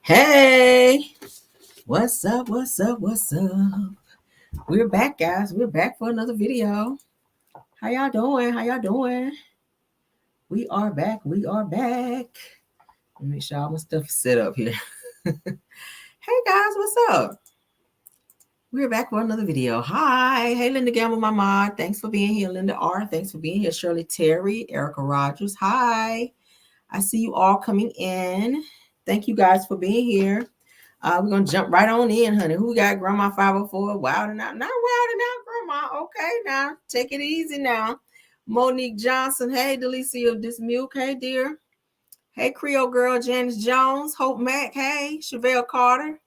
Hey, what's up? What's up? What's up? We're back, guys. We're back for another video. How y'all doing? How y'all doing? We are back. We are back. Let me make sure all my stuff is set up here. Hey, guys, what's up? We're back for another video. Hi. Hey, Linda Gamble, my mod. Thanks for being here. Linda R. Thanks for being here. Shirley Terry, Erica Rogers. Hi. I see you all coming in. Thank you guys for being here. We're gonna jump right on in, honey. Who we got? Grandma 504, wilding out, not wilding out, Grandma. Okay, now take it easy now. Monique Johnson, hey, Delicia Dismilk, hey, dear. Hey, Creole girl, Janice Jones, Hope Mack, hey, Chevelle Carter,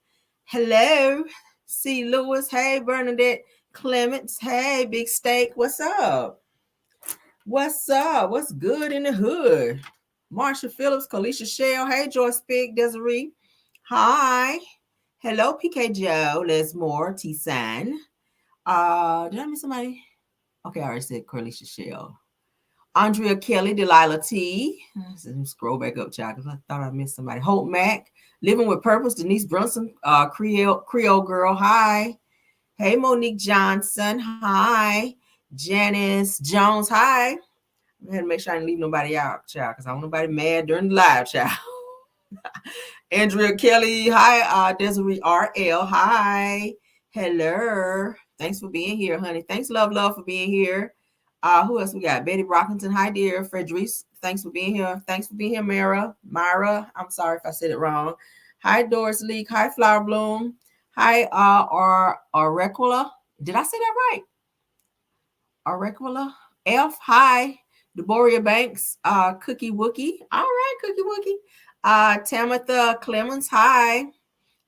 hello. C. Lewis, hey, Bernadette Clements, hey, Big Steak, what's up? What's up? What's good in the hood? Marsha Phillips, Kalisha Shell, hey, Joyce Spig, Desiree, hi. Hello, PK Joe, Les Moore, T San. Did I miss somebody? Okay, I already said Corlicia Shell. Andrea Kelly, Delilah T. Scroll back up, child, because I thought I missed somebody. Hope Mack, Living with Purpose, Denise Brunson, Creole Girl, hi. Hey, Monique Johnson, hi. Janice Jones, hi. I had to make sure I didn't leave nobody out, child, because I don't want nobody mad during the live, child. Andrea Kelly, hi. Desiree RL, hi. Hello. Thanks for being here, honey. Thanks, love, for being here. Who else we got? Betty Brockington, hi, dear. Frederice, thanks for being here. Thanks for being here, Myra. I'm sorry if I said it wrong. Hi, Doris Leak. Hi, Flower Bloom. Hi, Auricula. Did I say that right? Auricula. F, hi. Deboria Banks, Cookie Wookie. All right, Cookie Wookie. Tamitha Clemens, hi.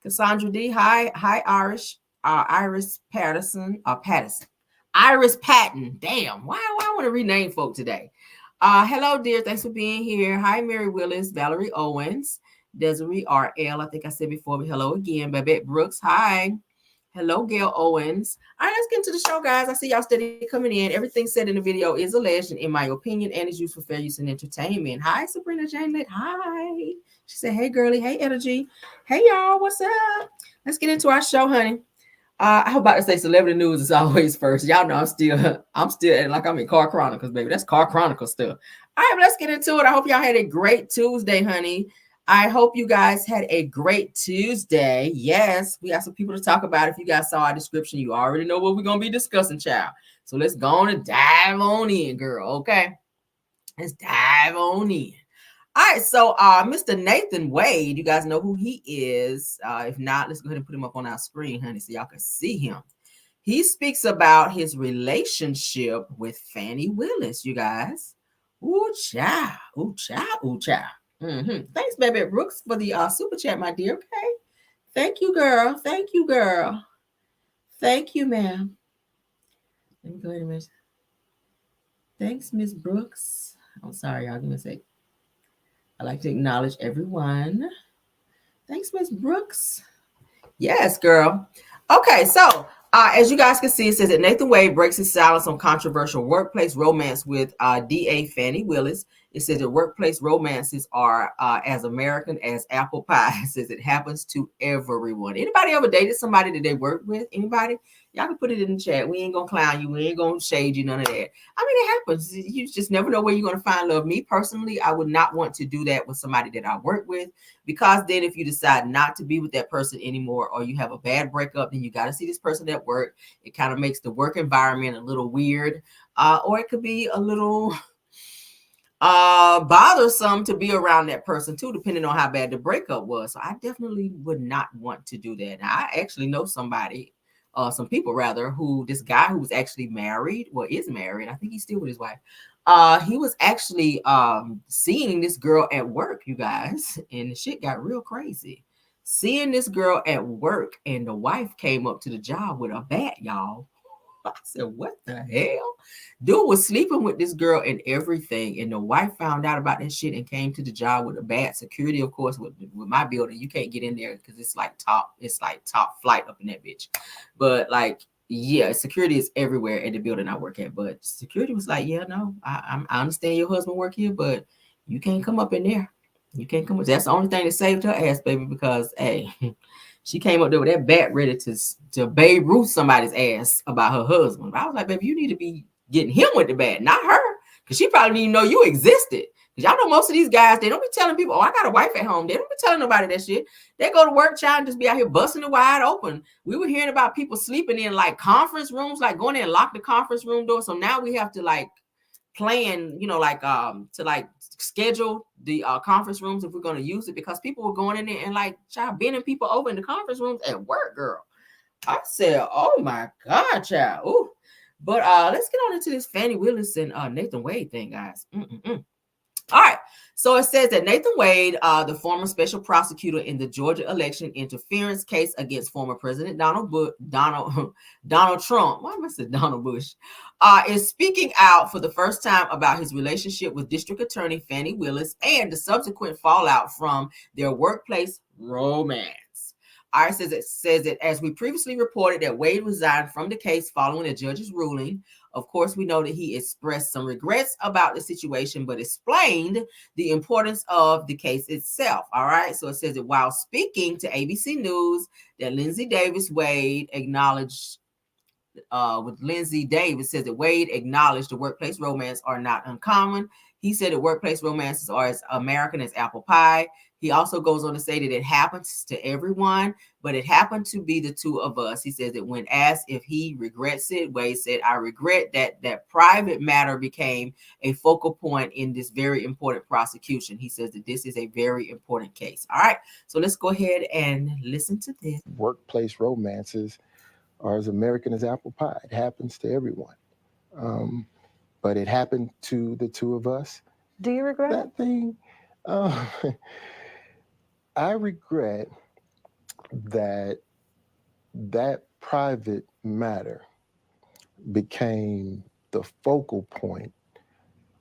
Cassandra D, hi. Hi, Iris Patterson, Iris Patton. Damn, why I want to rename folk today? Hello, dear. Thanks for being here. Hi, Mary Willis, Valerie Owens, Desiree RL. I think I said before, but hello again. Babette Brooks, hi. Hello, Gail Owens. All right, let's get into the show, guys. I see y'all steady coming in. Everything said in the video is alleged, in my opinion, and is used for fair use and entertainment. Hi, Sabrina Jane. Hi. She said, hey, girly. Hey, energy. Hey, y'all. What's up? Let's get into our show, honey. I was about to say celebrity news is always first. Y'all know I'm still like I'm in Car Chronicles, baby. That's Car Chronicles stuff. All right, let's get into it. I hope y'all had a great Tuesday, honey. I hope you guys had a great Tuesday. Yes, we got some people to talk about. If you guys saw our description, you already know what we're going to be discussing, child. So let's go on and dive on in, girl. Okay, let's dive on in. All right, so Mr. Nathan Wade, you guys know who he is. If not, let's go ahead and put him up on our screen, honey, so y'all can see him. He speaks about his relationship with Fannie Willis, you guys. Ooh, child. Ooh, child. Ooh, child. Thanks, baby Brooks, for the super chat, my dear. Okay. Thank you, girl. Thank you, girl. Thank you, ma'am. Let me go ahead and mention. Thanks, Miss Brooks. I'm sorry, y'all. Give me a sec. I like to acknowledge everyone. Thanks, Miss Brooks. Yes, girl. Okay, so as you guys can see, it says that Nathan Wade breaks his silence on controversial workplace romance with DA Fannie Willis. It says that workplace romances are as American as apple pie. It says it happens to everyone. Anybody ever dated somebody that they worked with? Anybody? Y'all can put it in the chat. We ain't gonna clown you. We ain't gonna shade you. None of that. I mean, it happens. You just never know where you're gonna find love. Me personally, I would not want to do that with somebody that I work with, because then if you decide not to be with that person anymore, or you have a bad breakup, then you got to see this person at work. It kind of makes the work environment a little weird, or it could be a little bothersome to be around that person too, depending on how bad the breakup was. So I definitely would not want to do that. Now, I actually know somebody, some people rather, who this guy who was actually married, well, is married. I think he's still with his wife. He was actually seeing this girl at work, you guys, and the shit got real crazy. Seeing this girl at work, and the wife came up to the job with a bat, y'all. I said, what the hell? Dude was sleeping with this girl and everything, and the wife found out about that shit and came to the job with a bat. Security, of course, with my building, you can't get in there because it's like top flight up in that bitch. But like, yeah, security is everywhere at the building I work at. But security was like, yeah, no, I understand your husband work here, but you can't come up in there. You can't come with that's the only thing that saved her ass, baby, because hey, she came up there with that bat ready to Babe Ruth somebody's ass about her husband. I was like, baby, you need to be getting him with the bat, not her. Because she probably didn't even know you existed. Because y'all know most of these guys, they don't be telling people, oh, I got a wife at home. They don't be telling nobody that shit. They go to work, child, and just be out here busting it wide open. We were hearing about people sleeping in like conference rooms, like going in and lock the conference room door. So now we have to like plan, like to like schedule the conference rooms if we're going to use it, because people were going in there and like child bending people over in the conference rooms at work, girl. I said, oh my God, child. Ooh. But let's get on into this Fannie Willis and Nathan Wade thing, guys. All right. So it says that Nathan Wade, the former special prosecutor in the Georgia election interference case against former President Donald Trump, why am I saying Donald Bush, is speaking out for the first time about his relationship with District Attorney Fannie Willis and the subsequent fallout from their workplace romance. All right, says that as we previously reported that Wade resigned from the case following a judge's ruling. Of course, we know that he expressed some regrets about the situation, but explained the importance of the case itself. All right. So it says that while speaking to ABC News, that Lindsay Davis Wade acknowledged with Lindsay Davis says that Wade acknowledged the workplace romance are not uncommon. He said that workplace romances are as American as apple pie. He also goes on to say that it happens to everyone, but it happened to be the two of us. He says that when asked if he regrets it, Wade said, I regret that private matter became a focal point in this very important prosecution. He says that this is a very important case. All right, so let's go ahead and listen to this. Workplace romances are as American as apple pie. It happens to everyone. But it happened to the two of us. Do you regret that thing? I regret that private matter became the focal point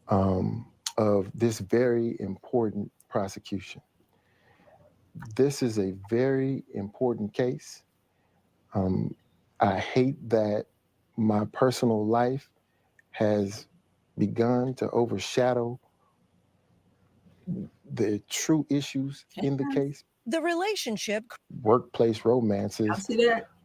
of this very important prosecution. This is a very important case. I hate that my personal life has begun to overshadow the true issues in the case. The relationship. Workplace romances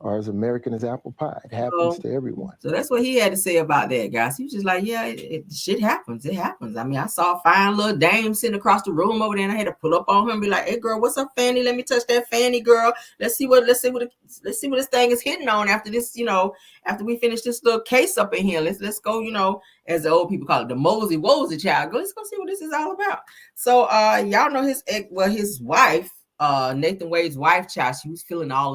are as American as apple pie. It happens to everyone. So that's what he had to say about that, guys. He was just like, yeah, shit happens. It happens. I mean, I saw a fine little dame sitting across the room over there, and I had to pull up on her and be like, hey, girl, what's up, Fanny? Let me touch that Fanny, girl. Let's see what this thing is hitting on after this, after we finish this little case up in here. Let's go, as the old people call it, the mosey wozy child. Let's go see what this is all about. So y'all know his wife, Nathan Wade's wife, child, she was feeling all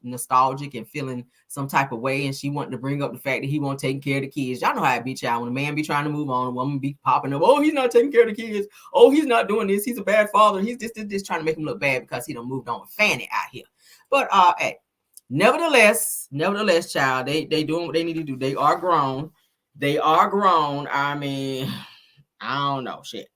nostalgic and feeling some type of way, and she wanted to bring up the fact that he won't take care of the kids. Y'all know how it be, child. When a man be trying to move on, a woman be popping up, oh, he's not taking care of the kids. Oh, he's not doing this. He's a bad father. He's this trying to make him look bad because he done moved on with Fanny out here. But hey, nevertheless, child, they doing what they need to do. They are grown. I mean, I don't know, shit.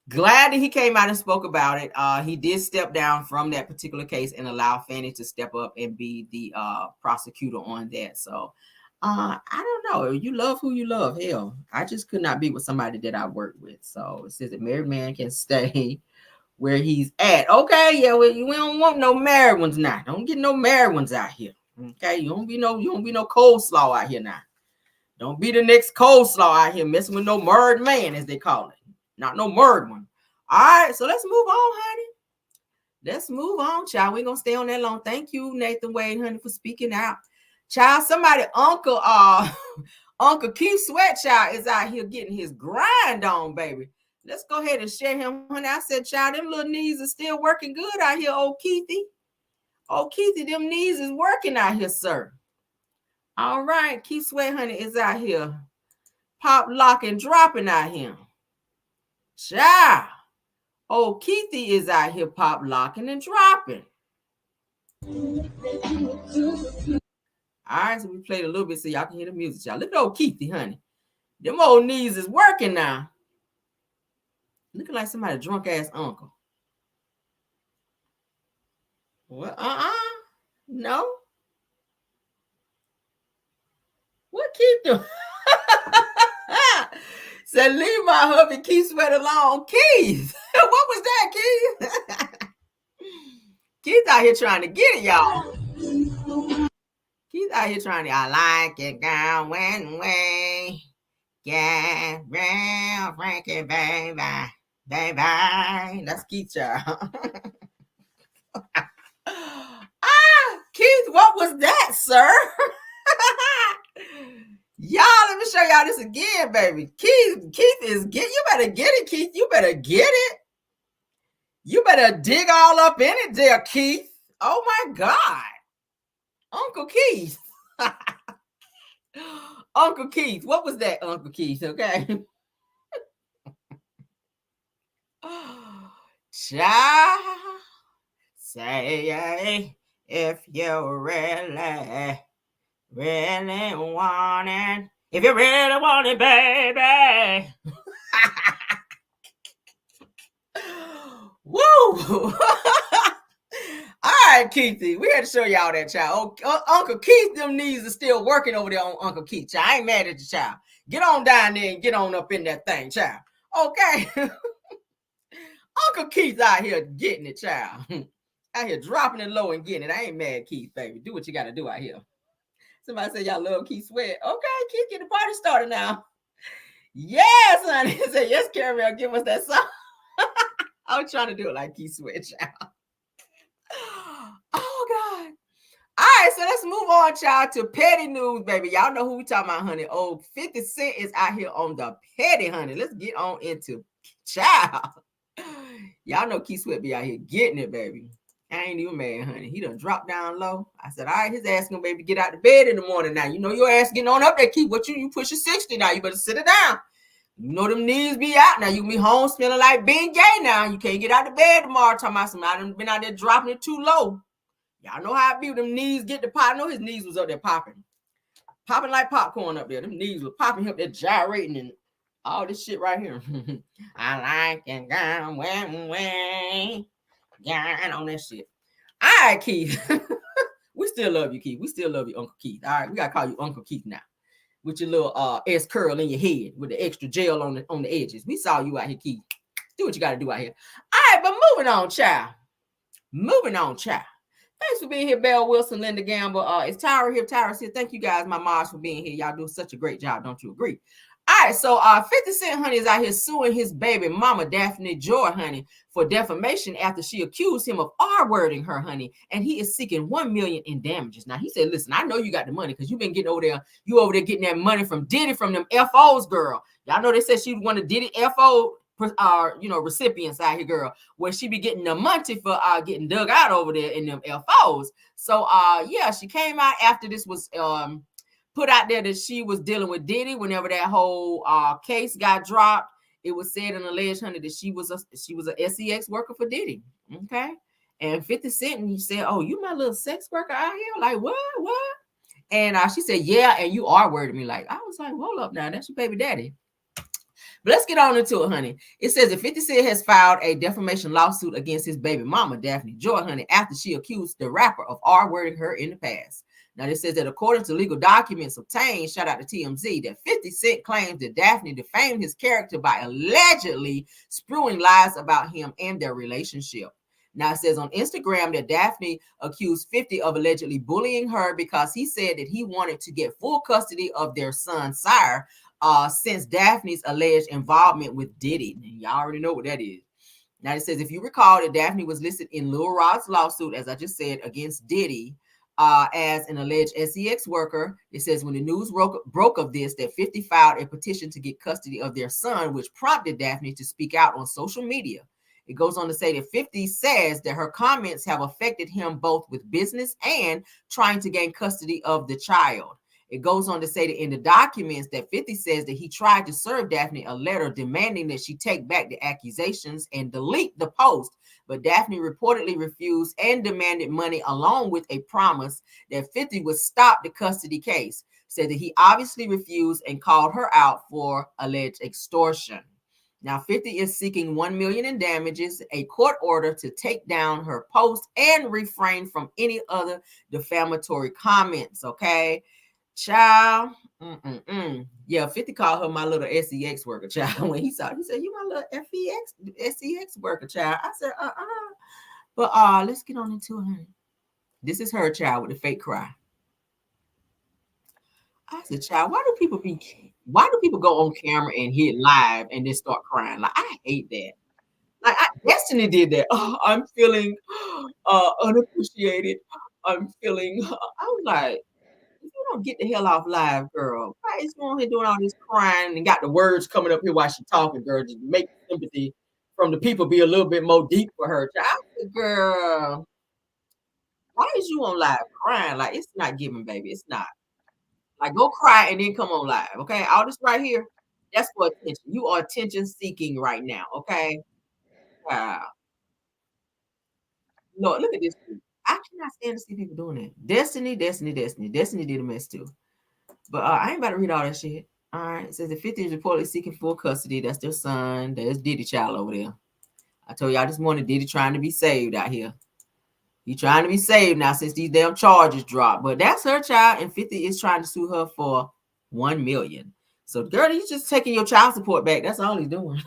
Glad that he came out and spoke about it. He did step down from that particular case and allow Fanny to step up and be the prosecutor on that. So I don't know. You love who you love. Hell, I just could not be with somebody that I work with. So it says that married man can stay where he's at. Okay, yeah, well, we don't want no married ones now. Don't get no married ones out here. Okay, you don't be no coleslaw out here now. Don't be the next coleslaw out here messing with no married man, as they call it. Not no married one. All right, so let's move on, honey. Let's move on, child. We ain't gonna stay on that long. Thank you, Nathan Wade, honey, for speaking out. Child, somebody, Uncle Keith Sweatchild is out here getting his grind on, baby. Let's go ahead and share him, honey. I said, child, them little knees are still working good out here, old Keithy. Oh, Keithy, them knees is working out here, sir. All right, Keith Sweat, honey, is out here pop, lock, and dropping out here. Child. Oh, Keithy is out here pop, locking, and dropping. All right, so we played a little bit so y'all can hear the music, y'all. Look at old Keithy, honey. Them old knees is working now. Looking like somebody drunk ass uncle. Well, no. What Keith doing? Say said, leave my hubby Keith Sweat alone. Keith, what was that, Keith? Keith out here trying to get it, y'all. Keith out here trying to, I like it going way. Yeah, real Frankie, baby. Baby. That's Keith, y'all. Keith, what was that, sir? Y'all, let me show y'all this again, baby. Keith is you better get it, Keith. You better get it. You better dig all up in it there, Keith. Oh my God. Uncle Keith. Uncle Keith. What was that, Uncle Keith? Okay. Child, say if you really want it. If you really want it, baby. Woo! All right, Keithy. We had to show y'all that, child. Uncle Keith, them knees are still working over there on Uncle Keith, child. I ain't mad at you, child. Get on down there and get on up in that thing, child. Okay. Uncle Keith out here getting it, child. Out here dropping it low and getting it. I ain't mad, Keith, baby. Do what you got to do out here. Somebody said y'all love Keith Sweat. Okay, Keith, get the party started now. Yes, honey. He said, yes, Caramel, give us that song. I was trying to do it like Keith Sweat, child. Oh, God. All right, so let's move on, child, to petty news, baby. Y'all know who we talking about, honey. Oh, 50 Cent is out here on the petty, honey. Let's get on into child. Y'all know Keith Sweat be out here getting it, baby. I ain't even mad, honey. He done dropped down low. I said, all right, his ass gonna baby get out of bed in the morning now. You know your ass getting on up there, Keith. What you pushing 60 now. You better sit it down. You know them knees be out now. You can be home smelling like being gay now. You can't get out of bed tomorrow talking about somebody done been out there dropping it too low. Y'all know how it be. Them knees get the pop. I know his knees was up there popping. Popping like popcorn up there. Them knees were popping up there, gyrating and all this shit right here. I like it going way. Yeah, on that shit. All right, Keith. We still love you, Keith. We still love you, Uncle Keith. All right, we gotta call you Uncle Keith now. With your little S curl in your head with the extra gel on the edges. We saw you out here, Keith. Do what you gotta do out here. All right, but moving on, child. Thanks for being here, Belle Wilson, Linda Gamble. It's Tyra here. Tyra's here. Thank you guys, my moms, for being here. Y'all do such a great job. Don't you agree? All right, so 50 Cent, honey, is out here suing his baby mama, Daphne Joy, honey, for defamation after she accused him of R-wording her, honey, and he is seeking $1 million in damages. Now, he said, listen, I know you got the money because you've been getting over there. You over there getting that money from Diddy, from them FOs, girl. Y'all know they said she was one of Diddy FO recipients out here, girl, where she be getting the money for getting dug out over there in them FOs. So, yeah, she came out after this was put out there that she was dealing with Diddy whenever that whole case got dropped. It was said and alleged, honey, that she was a SEX worker for Diddy. Okay. And 50 Cent, and he said, oh, you my little sex worker out here? Like, what? And she said, yeah, and you are wording me. Like, I was like, hold up now, that's your baby daddy. But let's get on into it, honey. It says that 50 Cent has filed a defamation lawsuit against his baby mama, Daphne Joy, honey, after she accused the rapper of R-wording her in the past. Now, it says that according to legal documents obtained, shout out to TMZ, that 50 Cent claims that Daphne defamed his character by allegedly spewing lies about him and their relationship. Now, it says on Instagram that Daphne accused 50 of allegedly bullying her because he said that he wanted to get full custody of their son, Sire, since Daphne's alleged involvement with Diddy. And y'all already know what that is. Now, it says, if you recall that Daphne was listed in Lil Rod's lawsuit, as I just said, against Diddy, as an alleged SEX worker. It says when the news broke of this, that 50 filed a petition to get custody of their son, which prompted Daphne to speak out on social media. It goes on to say that 50 says that her comments have affected him both with business and trying to gain custody of the child. It goes on to say that in the documents that 50 says that he tried to serve Daphne a letter demanding that she take back the accusations and delete the post. But Daphne reportedly refused and demanded money along with a promise that 50 would stop the custody case. Said that he obviously refused and called her out for alleged extortion. Now, 50 is seeking $1 million in damages, a court order to take down her post and refrain from any other defamatory comments, okay? Child. Yeah, 50 called her my little SEX worker, child. When he saw it, he said, you my little SEX worker, child. I said, But let's get on into it. This is her, child, with the fake cry. I said, child, why do people go on camera and hit live and then start crying? Like, I hate that. Like, Destiny did that. Oh, I'm feeling unappreciated. I'm feeling. I was like, if you don't get the hell off live, girl, why is you on here doing all this crying and got the words coming up here while she talking, girl, just to make sympathy from the people be a little bit more deep for her. I said, girl, why is you on live crying? Like, it's not giving, baby. It's not. Like, go cry and then come on live, okay? All this right here, that's for attention. You are attention seeking right now, okay? Wow. Lord, look at this. I cannot stand to see people doing that. Destiny did a mess too. But I ain't about to read all that shit. All right. It says the 50 is reportedly seeking full custody. That's their son. There's Diddy child over there. I told y'all this morning, Diddy trying to be saved out here. He trying to be saved now since these damn charges dropped. But that's her child, and 50 is trying to sue her for $1 million. So, girl, he's just taking your child support back. That's all he's doing.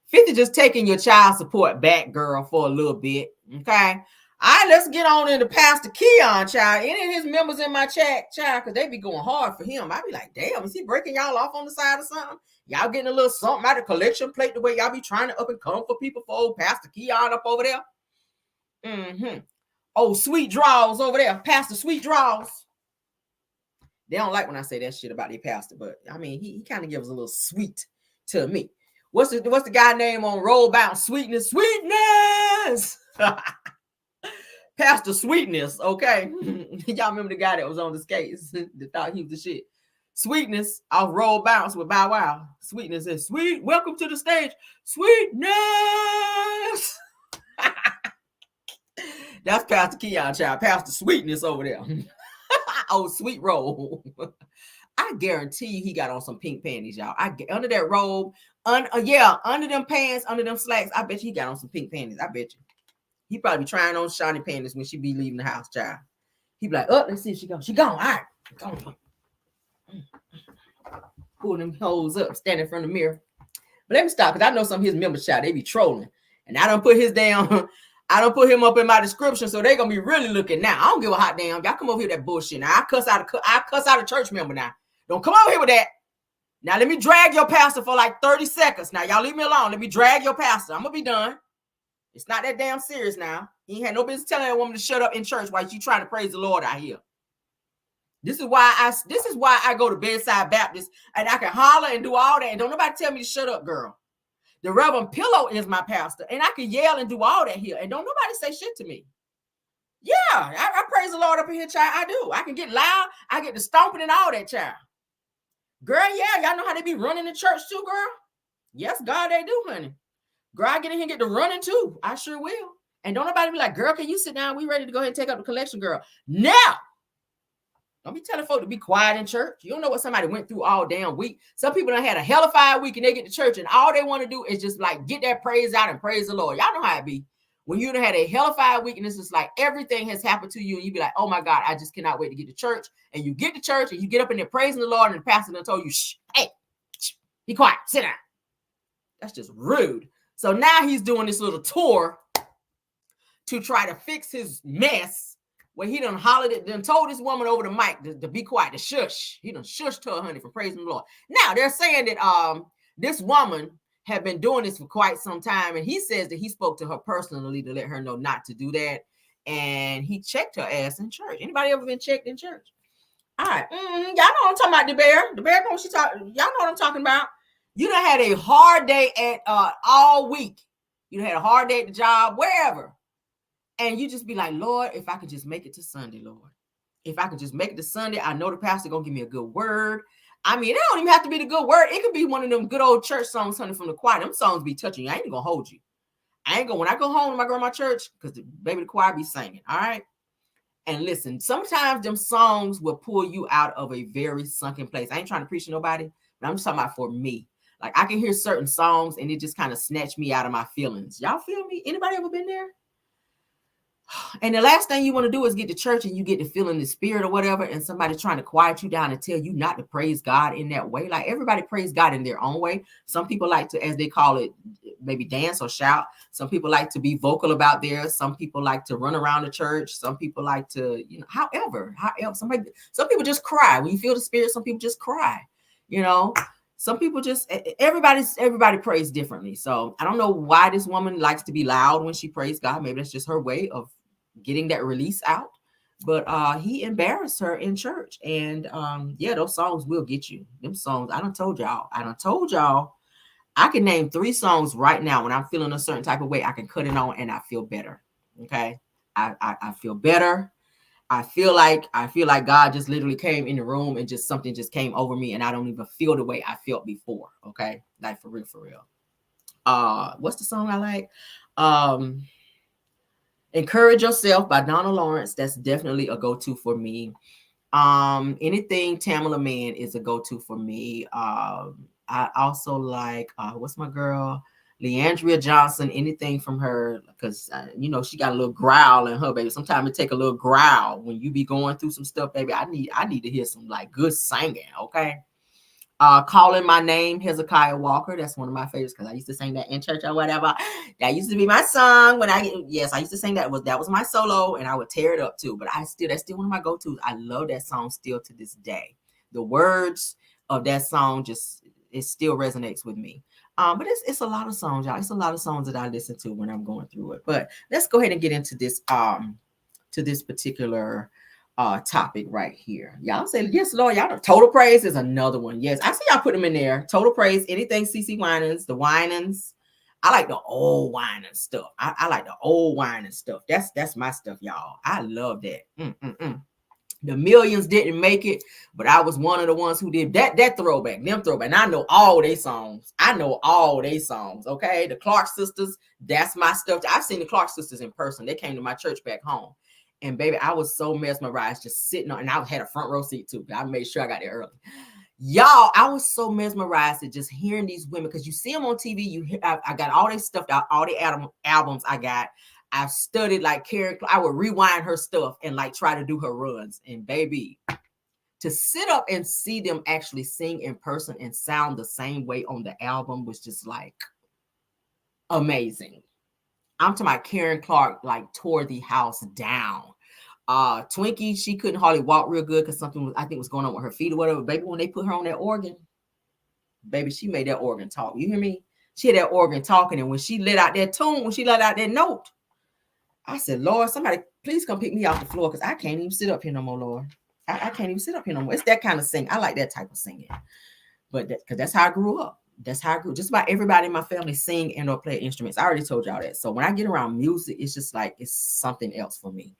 50 just taking your child support back, girl, for a little bit. Okay. All right, let's get on into Pastor Keion, child. Any of his members in my chat, child, because they be going hard for him. I be like, damn, is he breaking y'all off on the side or something? Y'all getting a little something out of collection plate the way y'all be trying to up and come for people for old Pastor Keion up over there? Oh, Sweet Draws over there. Pastor Sweet Draws. They don't like when I say that shit about their pastor, but I mean, he kind of gives a little sweet to me. What's the guy name on Roll Bounce? Sweetness. Pastor Sweetness, okay. Y'all remember the guy that was on the skates that thought he was the shit. Sweetness off Roll Bounce with Bow Wow. Sweetness is sweet. Welcome to the stage. Sweetness. That's Pastor Keion, child. Pastor Sweetness over there. Oh, Sweet Roll. I guarantee you he got on some pink panties, y'all. Under that robe, under them pants, under them slacks, I bet you he got on some pink panties. I bet you. He probably be trying on shiny panties when she be leaving the house, child. He be like, oh, let's see if she gone. She gone. All right. Gone. Pulling them hoes up, standing in front of the mirror. But let me stop, because I know some of his members, child, they be trolling. And I don't put him up in my description, so they gonna be really looking now. I don't give a hot damn. Y'all come over here with that bullshit. Now I cuss out a church member now. Don't come over here with that. Now let me drag your pastor for like 30 seconds. Now y'all leave me alone. Let me drag your pastor. I'm gonna be done. It's not that damn serious now. You ain't had no business telling that woman to shut up in church while you trying to praise the Lord out here. This is why I go to Bedside Baptist and I can holler and do all that. And don't nobody tell me to shut up, girl. The Reverend Pillow is my pastor, and I can yell and do all that here, and don't nobody say shit to me. Yeah, I praise the Lord up in here, child. I do. I can get loud. I get the stomping and all that, child. Girl, yeah, y'all know how they be running the church too, girl. Yes, God, they do, honey. Girl, I get in here and get the running too. I sure will. And don't nobody be like, girl, can you sit down? We ready to go ahead and take up the collection, girl. Now, don't be telling folk to be quiet in church. You don't know what somebody went through all damn week. Some people done had a hellified week and they get to church and all they want to do is just like get that praise out and praise the Lord. Y'all know how it be. When you done had a hellified week and it's just like everything has happened to you and you be like, oh my God, I just cannot wait to get to church. And you get to church and you get up in there praising the Lord and the pastor done told you, shh, hey, shh, be quiet, sit down. That's just rude. So now he's doing this little tour to try to fix his mess where he done hollered it, done told this woman over the mic to be quiet, to shush. He done shushed her, honey, for praising the Lord. Now, they're saying that this woman had been doing this for quite some time, and he says that he spoke to her personally to let her know not to do that, and he checked her ass in church. Anybody ever been checked in church? All right. Y'all know what I'm talking about, the bear. The bear, y'all know what I'm talking about. You done had a hard day at all week. You done had a hard day at the job, wherever. And you just be like, Lord, if I could just make it to Sunday, Lord. If I could just make it to Sunday, I know the pastor going to give me a good word. I mean, it don't even have to be the good word. It could be one of them good old church songs, honey, from the choir. Them songs be touching you. I ain't going to hold you. When I go home to my grandma's church, because the choir be singing, all right? And listen, sometimes them songs will pull you out of a very sunken place. I ain't trying to preach to nobody, but I'm just talking about for me. Like, I can hear certain songs, and it just kind of snatch me out of my feelings. Y'all feel me? Anybody ever been there? And the last thing you want to do is get to church and you get to feel in the spirit or whatever, and somebody trying to quiet you down and tell you not to praise God in that way. Like, everybody praise God in their own way. Some people like to, as they call it, maybe dance or shout. Some people like to be vocal about theirs. Some people like to run around the church. Some people like to, however, some people just cry. When you feel the spirit, some people just cry, you know. Some people just, everybody prays differently. So I don't know why this woman likes to be loud when she prays God. Maybe that's just her way of getting that release out. But he embarrassed her in church. And yeah, those songs will get you. Them songs, I done told y'all. I can name 3 songs right now when I'm feeling a certain type of way. I can cut it on and I feel better. Okay. I feel better. I feel like God just literally came in the room and just something just came over me, and I don't even feel the way I felt before. Okay. Like, for real, for real. What's the song I like? Encourage Yourself by Donna Lawrence. That's definitely a go-to for me. Anything Tamala Man is a go-to for me. I also like, what's my girl? Leandria Johnson, anything from her, because she got a little growl in her, baby. Sometimes it take a little growl when you be going through some stuff, baby. I need to hear some like good singing, okay? Calling My Name, Hezekiah Walker. That's one of my favorites because I used to sing that in church or whatever. That used to be my song when I used to sing that. That was my solo, and I would tear it up too. But that's still one of my go-tos. I love that song still to this day. The words of that song it still resonates with me. But it's a lot of songs, y'all. It's a lot of songs that I listen to when I'm going through it. But let's go ahead and get into this to this particular topic right here. Y'all say, yes, Lord. Y'all know Total Praise is another one. Yes, I see y'all put them in there. Total Praise, anything CC Winans, the Winans. I like the old whining stuff. I like the old whining stuff. That's my stuff, y'all. I love that. The Millions didn't make it, but I was one of the ones who did that throwback, them throwback. And I know all their songs. Okay, the Clark Sisters, that's my stuff. I've seen the Clark Sisters in person. They came to my church back home. And baby, I was so mesmerized just sitting on, and I had a front row seat too. I made sure I got there early. Y'all, I was so mesmerized at just hearing these women, because you see them on TV. I got all their stuff out, all the albums I got. I've studied like Karen. I would rewind her stuff and like try to do her runs. And baby, to sit up and see them actually sing in person and sound the same way on the album was just like amazing. I'm talking about Karen Clark like tore the house down. Twinkie, she couldn't hardly walk real good because something I think was going on with her feet or whatever. Baby, when they put her on that organ, baby, she made that organ talk. You hear me? She had that organ talking, and when she let out that tune, when she let out that note, I said, Lord, somebody please come pick me off the floor, because I can't even sit up here no more, Lord. I can't even sit up here no more. It's that kind of singing. I like that type of singing. But because that's how I grew up. That's how I grew. Just about everybody in my family sing and or play instruments. I already told y'all that. So when I get around music, it's just like it's something else for me.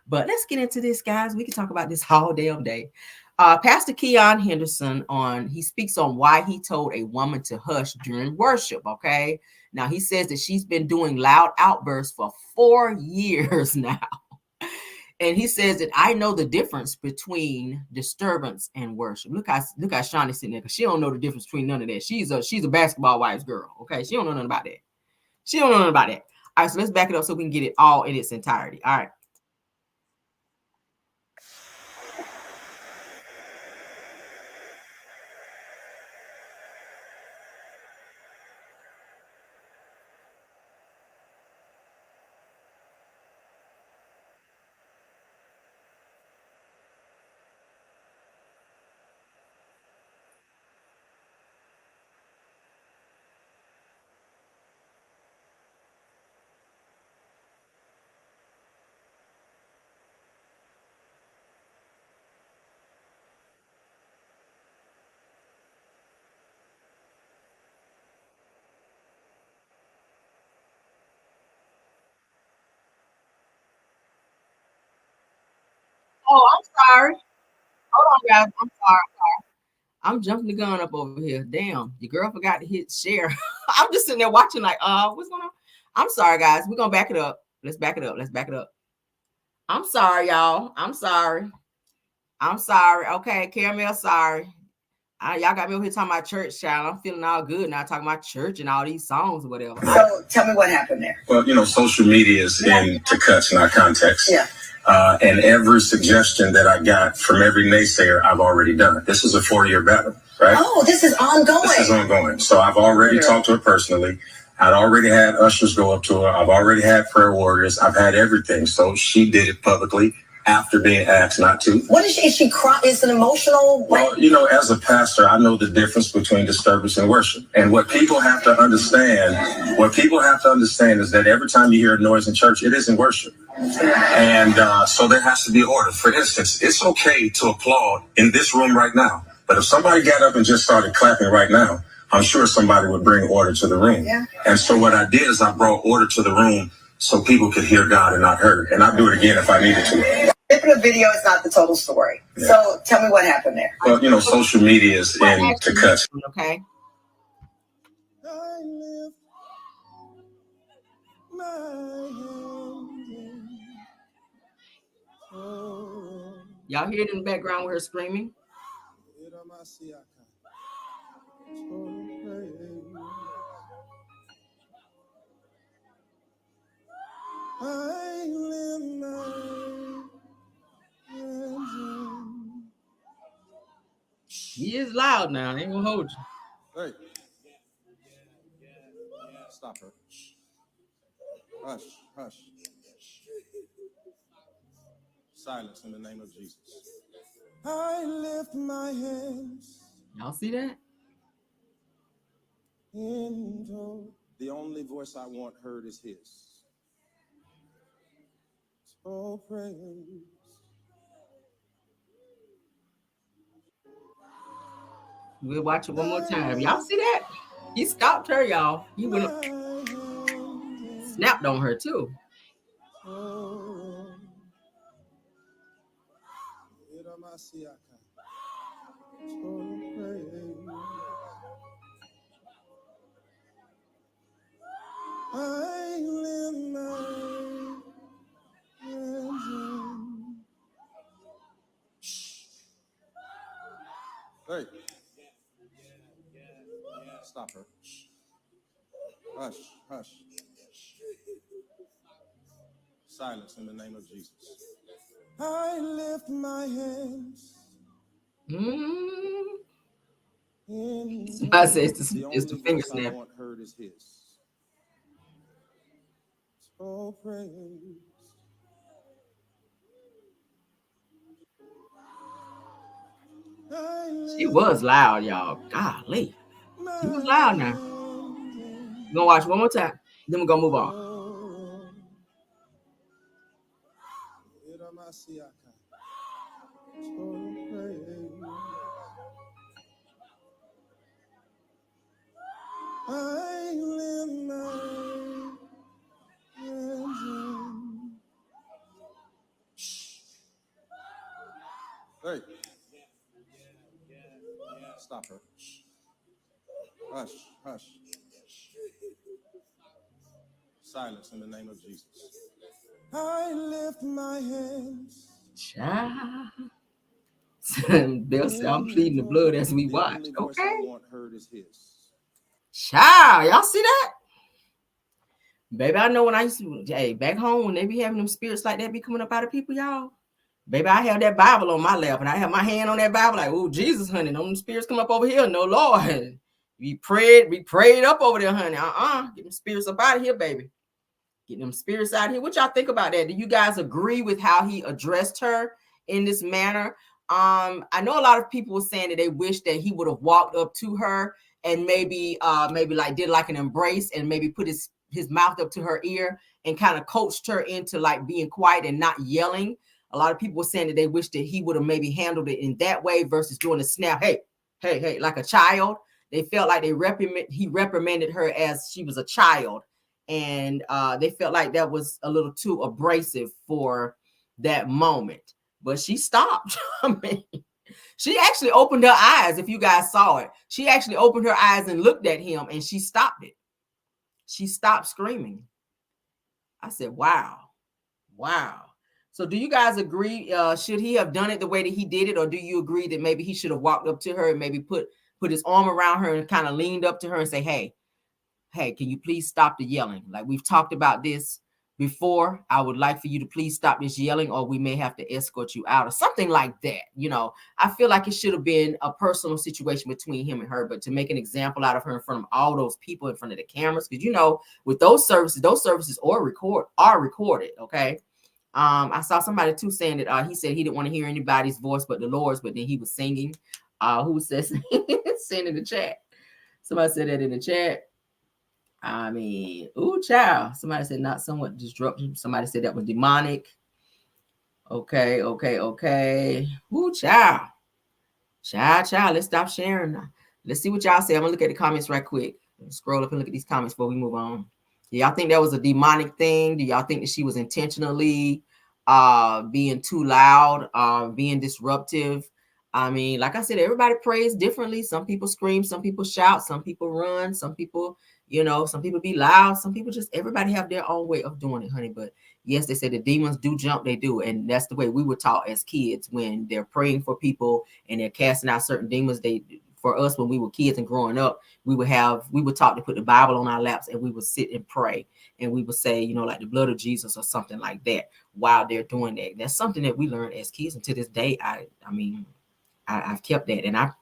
But let's get into this, guys. We can talk about this all damn day. Pastor Keion Henderson he speaks on why he told a woman to hush during worship. Okay. Now he says that she's been doing loud outbursts for 4 years now. And he says that I know the difference between disturbance and worship. Look how Shawnee sitting there, because she don't know the difference between none of that. She's a basketball wives girl. Okay. She don't know nothing about that. All right, so let's back it up so we can get it all in its entirety. All right. Oh, I'm sorry. Hold on, guys. I'm sorry. I'm jumping the gun up over here. Damn, your girl forgot to hit share. I'm just sitting there watching like, what's going on? I'm sorry, guys. We're gonna back it up. Let's back it up. I'm sorry, y'all. I'm sorry. Okay, Caramel, sorry. Y'all got me over here talking about church, child. I'm feeling all good now, talking about church and all these songs or whatever. So tell me what happened there. Well, social media is into cuts, not context. Yeah. And every suggestion that I got from every naysayer, I've already done. This is a 4-year battle, right? Oh, this is ongoing. This is ongoing. So I've already talked to her personally. I'd already had ushers go up to her. I've already had prayer warriors. I've had everything. So she did it publicly after being asked not to. What is she? Is she cry? Is an emotional? Well, as a pastor, I know the difference between disturbance and worship. And what people have to understand is that every time you hear a noise in church, it isn't worship. And so there has to be order. For instance, it's okay to applaud in this room right now. But if somebody got up and just started clapping right now, I'm sure somebody would bring order to the room. Yeah. And so what I did is I brought order to the room so people could hear God and not heard. And I'd do it again if I needed to. The video is not the total story. Yeah. So tell me what happened there. Well, social media is into cuts. Okay. Y'all hear it in the background with her screaming? He is loud now. I ain't gonna hold you. Hey. Stop her. Hush, hush. Silence in the name of Jesus. I lift my hands. Y'all see that? The only voice I want heard is his. So praise. We'll watch it one more time. Y'all see that? He stopped her, y'all. He went up, snapped on her too. Hey. Stop her. Hush, hush. Silence in the name of Jesus. I lift my hands. I say it's the finger snap. Heard is his. So praise. She was loud, y'all. Golly. She was loud now. We're gonna watch one more time. Then we're gonna move on. I lift my hands. Hey. Stop her. Hush, hush. Silence in the name of Jesus. I lift my hands. Child. They'll say I'm pleading the blood as we watch. Okay. Child, y'all see that? Baby, I know when I used to, back home, when they be having them spirits like that be coming up out of people, y'all. Baby, I have that Bible on my lap, and I have my hand on that Bible like, oh, Jesus, honey, them spirits come up over here. No, Lord. We prayed up over there, honey. Get them spirits up out of here, baby. Get them spirits out of here. What y'all think about that? Do you guys agree with how he addressed her in this manner? I know a lot of people were saying that they wish that he would have walked up to her and maybe like did like an embrace and maybe put his mouth up to her ear and kind of coached her into like being quiet and not yelling. A lot of people were saying that they wish that he would have maybe handled it in that way versus doing a snap. Hey, like a child. They felt like he reprimanded her as she was a child. And they felt like that was a little too abrasive for that moment. But she stopped. I mean, she actually opened her eyes. If you guys saw it, she actually opened her eyes and looked at him and she stopped it. She stopped screaming. I said, wow. So So do you guys agree? Should he have done it the way that he did it, or do you agree that maybe he should have walked up to her and maybe put his arm around her and kind of leaned up to her and say, hey, can you please stop the yelling? Like, we've talked about this before. I would like for you to please stop this yelling, or we may have to escort you out, or something like that. You know, I feel like it should have been a personal situation between him and her, but to make an example out of her in front of all those people in front of the cameras, because you know, with those services are recorded. Okay. I saw somebody too saying that he said he didn't want to hear anybody's voice but the Lord's, but then he was singing. Who says sing in the chat? Somebody said that in the chat. I mean, ooh, child. Somebody said not somewhat disruptive. Somebody said that was demonic. Okay. Ooh, child. Child. Let's stop sharing now. Let's see what y'all say. I'm gonna look at the comments right quick. Scroll up and look at these comments before we move on. Do y'all think that was a demonic thing? Do y'all think that she was intentionally being too loud, being disruptive? I mean, like I said, everybody prays differently. Some people scream, some people shout, some people run, some people, you know, some people be loud, some people just, everybody have their own way of doing it, honey. But yes, they say the demons do jump, they do. And that's the way we were taught as kids when they're praying for people and they're casting out certain demons. For us, when we were kids and growing up, we were taught to put the Bible on our laps and we would sit and pray. And we would say, you know, like the blood of Jesus or something like that while they're doing that. That's something that we learned as kids. And to this day, I've kept that, and I've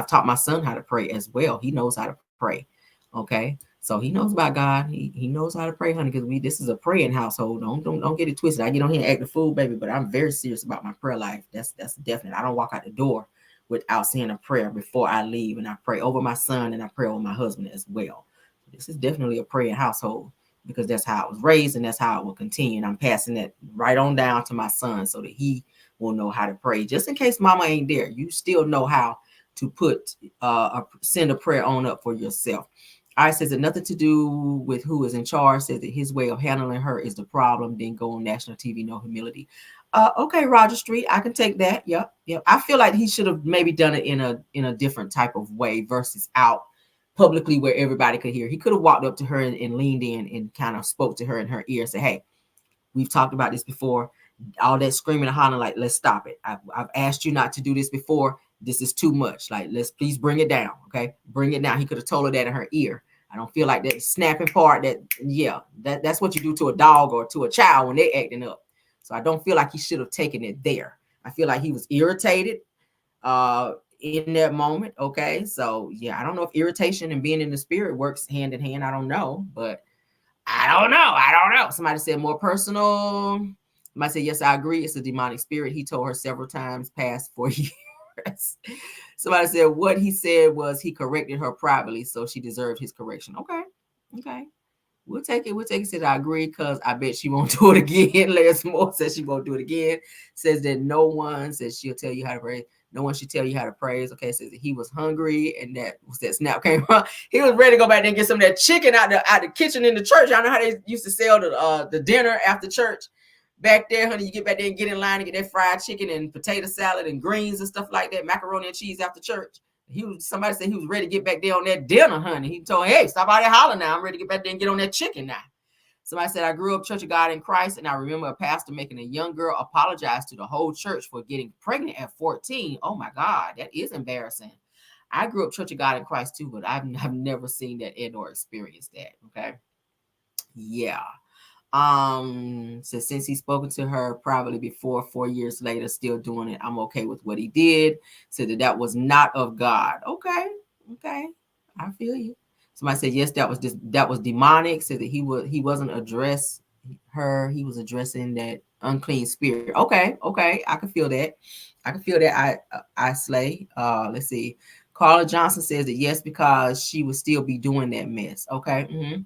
taught my son how to pray as well. He knows how to pray. Okay. So he knows about God. He knows how to pray, honey, because this is a praying household. Don't get it twisted. I get on here and act a fool, baby, but I'm very serious about my prayer life. That's definite. I don't walk out the door without saying a prayer before I leave, and I pray over my son and I pray over my husband as well. This is definitely a praying household because that's how I was raised and that's how it will continue. And I'm passing that right on down to my son so that he will know how to pray. Just in case mama ain't there, you still know how to send a prayer on up for yourself. All right, says it nothing to do with who is in charge. Says that his way of handling her is the problem. Then go on national TV, no humility. Okay, Roger Street, I can take that. Yep. I feel like he should have maybe done it in a different type of way versus out publicly where everybody could hear. He could have walked up to her and leaned in and kind of spoke to her in her ear and said, hey, we've talked about this before. All that screaming and hollering, like, let's stop it. I've asked you not to do this before. This is too much. Like, let's please bring it down. Okay, bring it down. He could have told her that in her ear. I don't feel like that snapping part. That's what you do to a dog or to a child when they're acting up. So I don't feel like he should have taken it there. I feel like he was irritated in that moment. Okay, so yeah, I don't know if irritation and being in the spirit works hand in hand. I don't know, but I don't know. Somebody said more personal. Somebody said, yes, I agree. It's a demonic spirit. He told her several times past 4 years. Somebody said what he said was he corrected her privately, so she deserved his correction. Okay. We'll take it. Said I agree because I bet she won't do it again. Les Moore says she won't do it again. Says that no one says she'll tell you how to pray. No one should tell you how to praise. Okay, says that he was hungry and that snap came from. He was ready to go back there and get some of that chicken out the kitchen in the church. I know how they used to sell the dinner after church back there, honey. You get back there and get in line and get that fried chicken and potato salad and greens and stuff like that, macaroni and cheese after church. Somebody said he was ready to get back there on that dinner, honey. He told, hey, stop out there hollering now. I'm ready to get back there and get on that chicken now. Somebody said, I grew up Church of God in Christ, and I remember a pastor making a young girl apologize to the whole church for getting pregnant at 14. Oh, my God, that is embarrassing. I grew up Church of God in Christ, too, but I've never seen that or experienced that, okay? Yeah. So since he's spoken to her privately before, 4 years later, still doing it, I'm okay with what he did. Said that was not of God. Okay. I feel you. Somebody said, yes, that was demonic. Said that he wasn't address her. He was addressing that unclean spirit. Okay. I can feel that. I slay. Let's see. Carla Johnson says that yes, because she would still be doing that mess. Okay. Mm-hmm.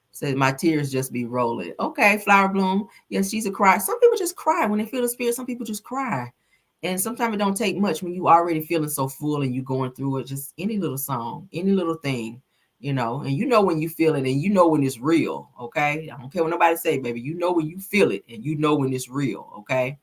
Says my tears just be rolling. Okay, Flower Bloom. Yes, she's a cry. Some people just cry when they feel the spirit. Some people just cry. And sometimes it don't take much when you already feeling so full and you going through it. Just any little song, any little thing, and you know when you feel it and you know when it's real. Okay. I don't care what nobody say, baby. You know when you feel it and you know when it's real. Okay.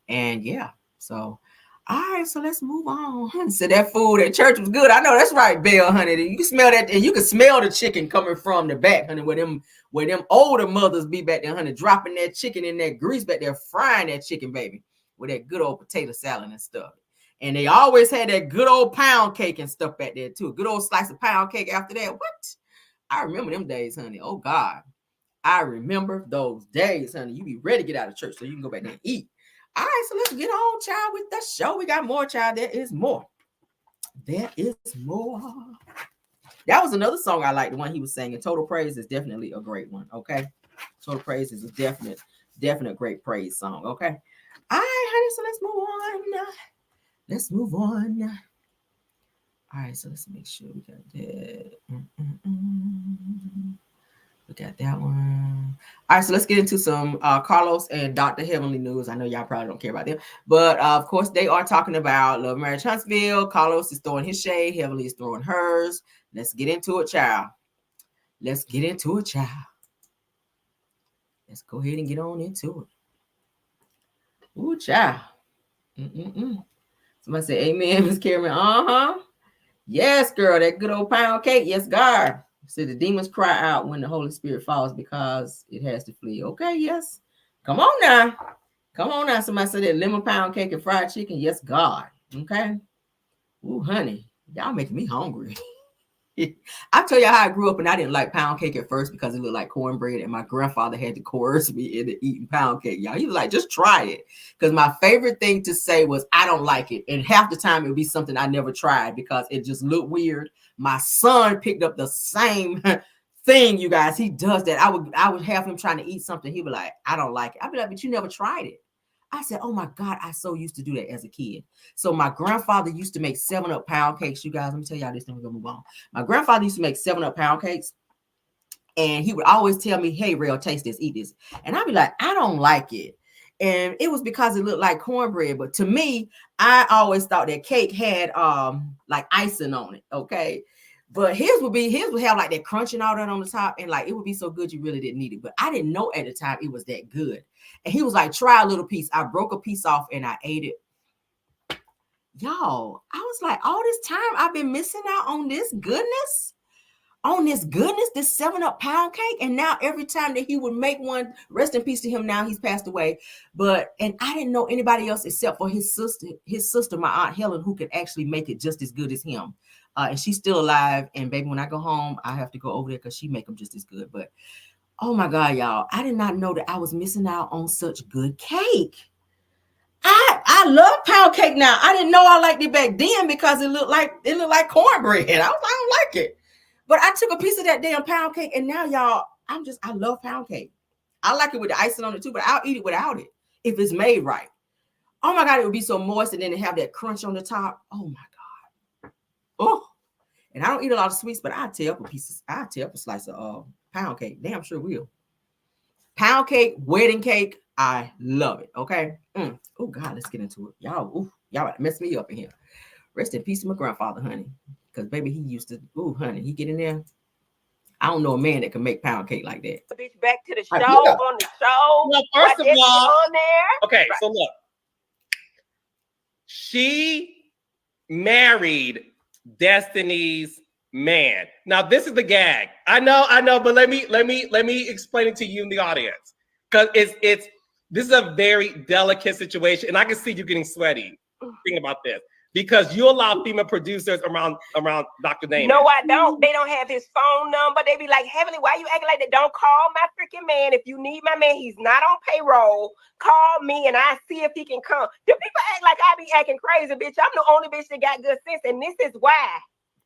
And yeah. So All right, so let's move on. So that food at church was good. I know that's right, Bill, honey. You can smell that, and you can smell the chicken coming from the back, honey. Where them older mothers be back there, honey, dropping that chicken in that grease back there, frying that chicken, baby, with that good old potato salad and stuff. And they always had that good old pound cake and stuff back there too. A good old slice of pound cake after that. What? I remember them days, honey. Oh God, I remember those days, honey. You be ready to get out of church so you can go back there and eat. All right, so let's get on, child, with the show. We got more, child. There is more. There is more. That was another song I like, the one he was singing. Total Praise is definitely a great one, okay? Total Praise is a definite great praise song, okay? All right, honey, so let's move on. Let's move on. All right, so let's make sure we got that. We got that one. All right, so let's get into some Carlos and Dr. Heavenly news. I know y'all probably don't care about them, but of course they are talking about Love Marriage Huntsville. Carlos is throwing his shade. Heavenly is throwing hers. Let's get into it, child. Let's get into it, child. Let's go ahead and get on into it. Ooh, child. Somebody say amen, Miss Karen. Yes, girl, that good old pound cake. Yes, God. So the demons cry out when the Holy Spirit falls because it has to flee. Okay, yes. Come on now. Come on now. Somebody said that lemon pound cake and fried chicken. Yes, God. Okay. Ooh, honey, y'all making me hungry. I tell you how I grew up, and I didn't like pound cake at first because it looked like cornbread, and my grandfather had to coerce me into eating pound cake. Y'all, he was like, just try it. Because my favorite thing to say was, I don't like it. And half the time it would be something I never tried because it just looked weird. My son picked up the same thing, you guys. He does that. I would have him trying to eat something. He'd be like, I don't like it. I'd be like, but you never tried it. I said, oh my God, I so used to do that as a kid. So my grandfather used to make 7-Up pound cakes. You guys, let me tell y'all this, then we're gonna move on. My grandfather used to make 7-Up pound cakes. And he would always tell me, hey, Rail, taste this, eat this. And I'd be like, I don't like it. And it was because it looked like cornbread. But to me, I always thought that cake had like icing on it. Okay. But his would have like that crunch and all that on the top. And like, it would be so good you really didn't need it. But I didn't know at the time it was that good. And he was like, try a little piece. I broke a piece off and I ate it. Y'all, I was like, all this time I've been missing out on this goodness. This 7-Up pound cake. And now every time that he would make one, rest in peace to him, now he's passed away. And I didn't know anybody else except for his sister, my Aunt Helen, who could actually make it just as good as him. And she's still alive. And baby, when I go home, I have to go over there because she make them just as good. But oh my God, y'all, I did not know that I was missing out on such good cake. I love pound cake now. I didn't know I liked it back then because it looked like cornbread. I was like, I don't like it. But I took a piece of that damn pound cake, and now, y'all, I love pound cake. I like it with the icing on it too, but I'll eat it without it if it's made right. Oh my God, it would be so moist, and then it have that crunch on the top. Oh my God. Oh, and I don't eat a lot of sweets, but I'll tear up a slice of pound cake. Damn sure will. Pound cake, wedding cake, I love it. Okay. Oh God, let's get into it. Y'all about to mess me up in here. Rest in peace to my grandfather, honey. Because baby, he used to, honey, he get in there. I don't know a man that can make pound cake like that. Bitch, back to the show, on the show. Well, first of all, on there. Okay, right. So look. She married Destiny's man. Now, this is the gag. I know, but let me explain it to you in the audience. Because this is a very delicate situation, and I can see you getting sweaty thinking about this. Because you allow female producers around Dr. Damon. No, I don't. They don't have his phone number. They be like, Heavenly, why you acting like that? Don't call my freaking man. If you need my man, he's not on payroll. Call me and I see if he can come. Do people act like I be acting crazy, bitch? I'm the only bitch that got good sense, and this is why.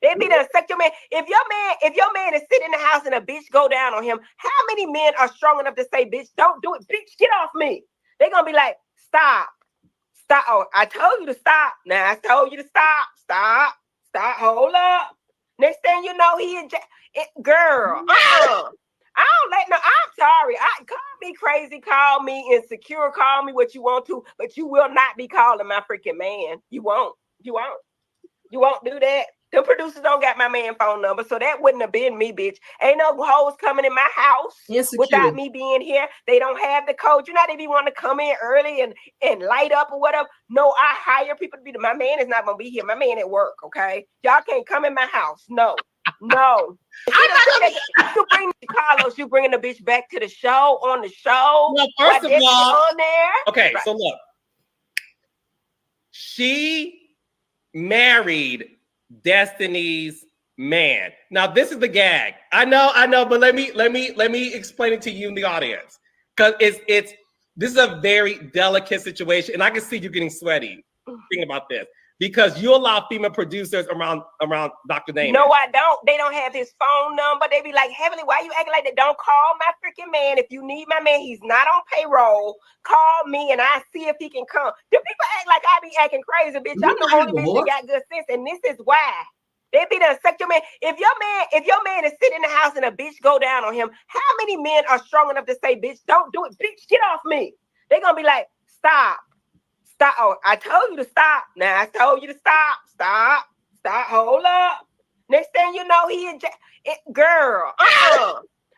They be done suck your man. If your man is sitting in the house and a bitch go down on him, how many men are strong enough to say, bitch, don't do it, bitch, get off me? They gonna be like, stop. Stop. Oh, I told you to stop. Now I told you to stop. Stop. Hold up. Next thing you know, girl. I don't let no. I'm sorry. Call me crazy. Call me insecure. Call me what you want to, but you will not be calling my freaking man. You won't. You won't do that. The producers don't got my man phone number, so that wouldn't have been me, bitch. Ain't no hoes coming in my house without me being here. They don't have the code. You know, they be want to come in early and light up or whatever. No, I hire people to be. My man is not gonna be here. My man at work. Okay, y'all can't come in my house. No. You bring Carlos. You bringing the bitch back to the show on the show. Well, first of all, on there. Okay, right. So look, she married Destiny's man. Now this is the gag. I know, but let me explain it to you in the audience, because this is a very delicate situation, and I can see you getting sweaty thinking about this, because you allow female producers around Dr. Damon. No, I don't. They don't have his phone number. They be like, Heavenly, why you acting like that? Don't call my freaking man. If you need my man, he's not on payroll. Call me and I see if he can come. Do people act like I be acting crazy, bitch? I'm the only bitch that got good sense, and this is why. They be done suck your man. If your man is sitting in the house and a bitch go down on him, how many men are strong enough to say, bitch, don't do it, bitch, get off me? They gonna be like, stop. Oh, I told you to stop. Now I told you to stop. Stop. Hold up. Next thing you know, girl. I